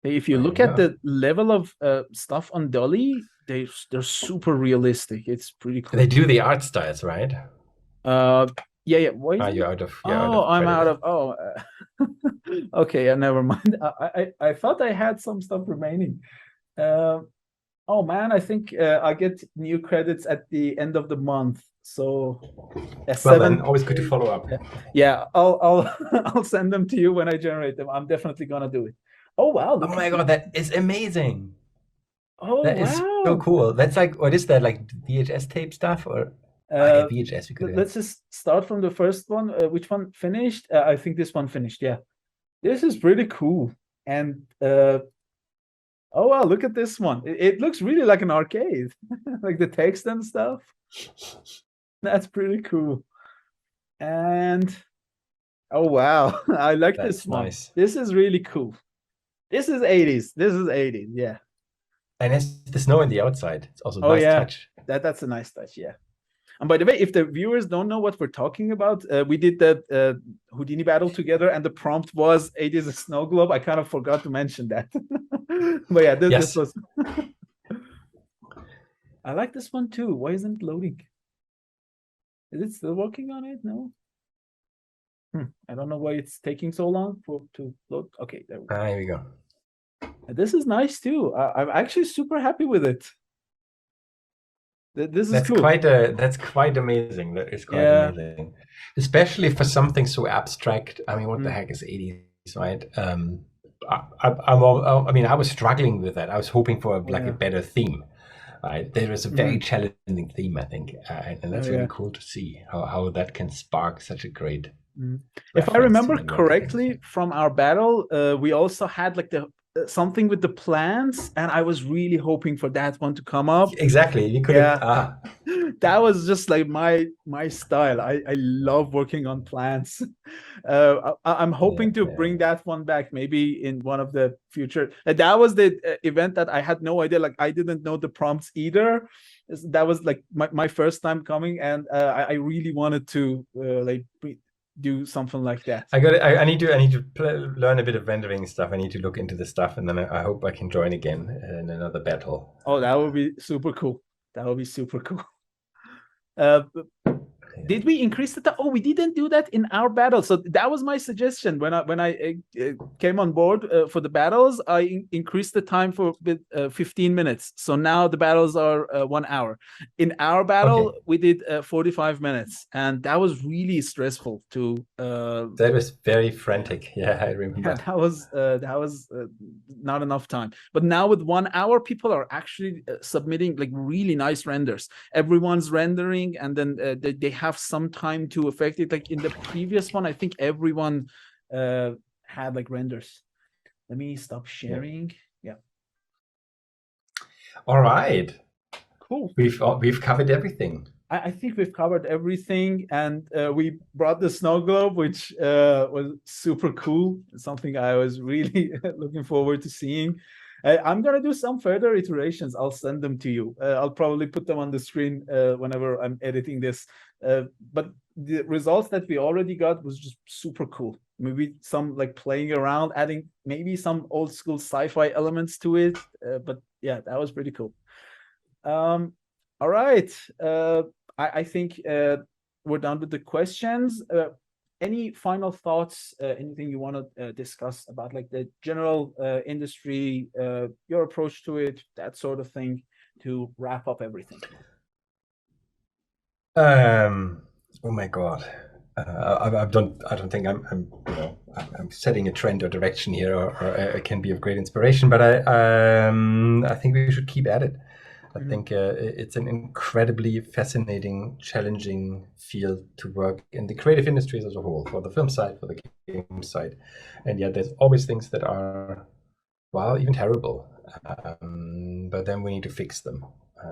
If you look at the level of stuff on Dolly, they're super realistic. It's pretty cool. They do the art styles, right? Yeah. Why you're out of. I'm out of. Oh, okay. Never mind. I thought I had some stuff remaining. Oh man, I think I get new credits at the end of the month. So well, then always good to follow up. Yeah, I'll send them to you when I generate them. I'm definitely gonna do it. Oh wow! Oh my god, that is amazing. Oh that is so cool. That's like, what is that, like VHS tape stuff or? Yeah, VHS. We could. Let's just start from the first one. Which one finished? I think this one finished. Yeah, this is pretty cool. And oh wow, look at this one. It looks really like an arcade, like the text and stuff. That's pretty cool. And oh wow, I like this one. Nice. This is really cool. This is 80s. This is 80s. Yeah. And it's the snow in the outside. It's also a nice touch. That's a nice touch. Yeah. And by the way, if the viewers don't know what we're talking about, we did that Houdini battle together, and the prompt was 80s snow globe. I kind of forgot to mention that. But yeah, this was. I like this one too. Why isn't it loading? Is it still working on it? No. I don't know why it's taking so long to load. Okay, there we go. Here we go. This is nice too. I'm actually super happy with it. That's cool. That's quite amazing. That is quite amazing, especially for something so abstract. I mean, what the heck is 80s, right? I mean, I was struggling with that. I was hoping for like a better theme. Right, there is a very challenging theme, I think, and that's really cool to see how that can spark such a great. If I remember correctly from our battle, we also had like the something with the plants, and I was really hoping for that one to come up. Exactly, you could. Yeah, that was just like my style. I love working on plants. I'm hoping to bring that one back, maybe in one of the future. That was the event that I had no idea. Like I didn't know the prompts either. That was like my first time coming, and I really wanted to like do something like that. I need to learn a bit of rendering stuff. I need to look into the stuff, and then I hope I can join again in another battle. Oh, that would be super cool. That would be super cool. Did we increase the time? Oh, we didn't do that in our battle. So that was my suggestion when I came on board for the battles. I increased the time for 15 minutes. So now the battles are 1 hour. In our battle, we did 45 minutes, and that was really stressful to. That was very frantic. Yeah, I remember. Yeah, that was not enough time. But now with 1 hour, people are actually submitting like really nice renders. Everyone's rendering, and then they have some time to affect it. Like in the previous one, I think everyone had like renders. Let me stop sharing. Yeah. All right. Cool. We've covered everything. I think we've covered everything, and we brought the snow globe, which was super cool. Something I was really looking forward to seeing. I'm gonna do some further iterations. I'll send them to you. I'll probably put them on the screen whenever I'm editing this. But the results that we already got was just super cool. maybe some like playing around, adding maybe some old school sci-fi elements to it. But yeah, that was pretty cool. All right. I think we're done with the questions. Any final thoughts? Anything you want to discuss about like the general industry, your approach to it, that sort of thing, to wrap up everything? Oh my God. I don't think I'm setting a trend or direction here, or I can be of great inspiration. But I think we should keep at it. I think it's an incredibly fascinating, challenging field to work in the creative industries as a whole, for the film side, for the game side, and yet there's always things that are, well, even terrible. But then we need to fix them.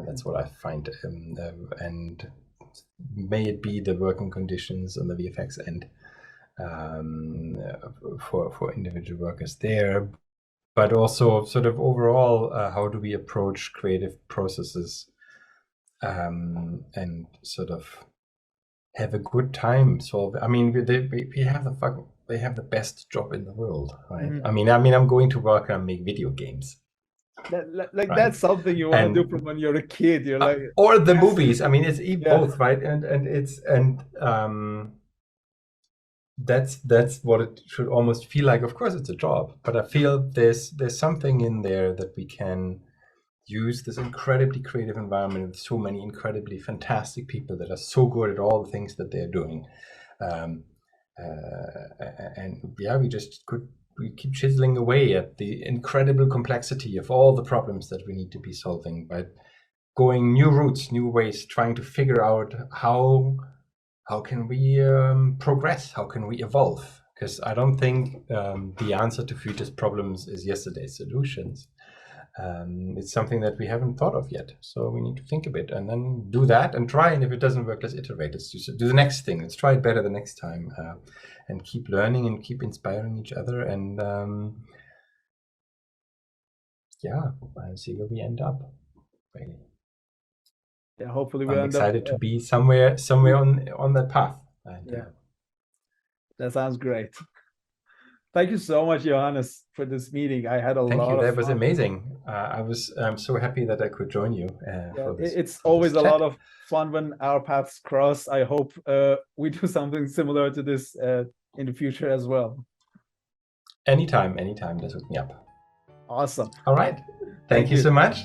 That's what I find, and may it be the working conditions on the VFX end for individual workers there, but also sort of overall, how do we approach creative processes and sort of have a good time solving. I mean, we have they have the best job in the world, right? I mean, I'm going to work and make video games. Like right? That's something you want to do from when you're a kid. You're like, or the movies. I mean, it's both, right? And that's what it should almost feel like. Of course, it's a job, but I feel there's something in there that we can use this incredibly creative environment with so many incredibly fantastic people that are so good at all the things that they're doing, and yeah, we keep chiseling away at the incredible complexity of all the problems that we need to be solving by going new routes, new ways, trying to figure out how can we progress, how can we evolve? Because I don't think the answer to future's problems is yesterday's solutions. It's something that we haven't thought of yet. So we need to think a bit and then do that and try. And if it doesn't work, let's iterate. Let's do the next thing. Let's try it better the next time, and keep learning and keep inspiring each other. And yeah, I'll see where we end up. Really. Yeah, hopefully I'm excited to be somewhere on that path. And, yeah, that sounds great. Thank you so much, Johannes, for this meeting. I had a lot of fun. Thank you. That was amazing. I'm so happy that I could join you. For this, it's always a lot of fun when our paths cross. I hope we do something similar to this in the future as well. Anytime. Just hook me up. Awesome. All right. Thank you so much.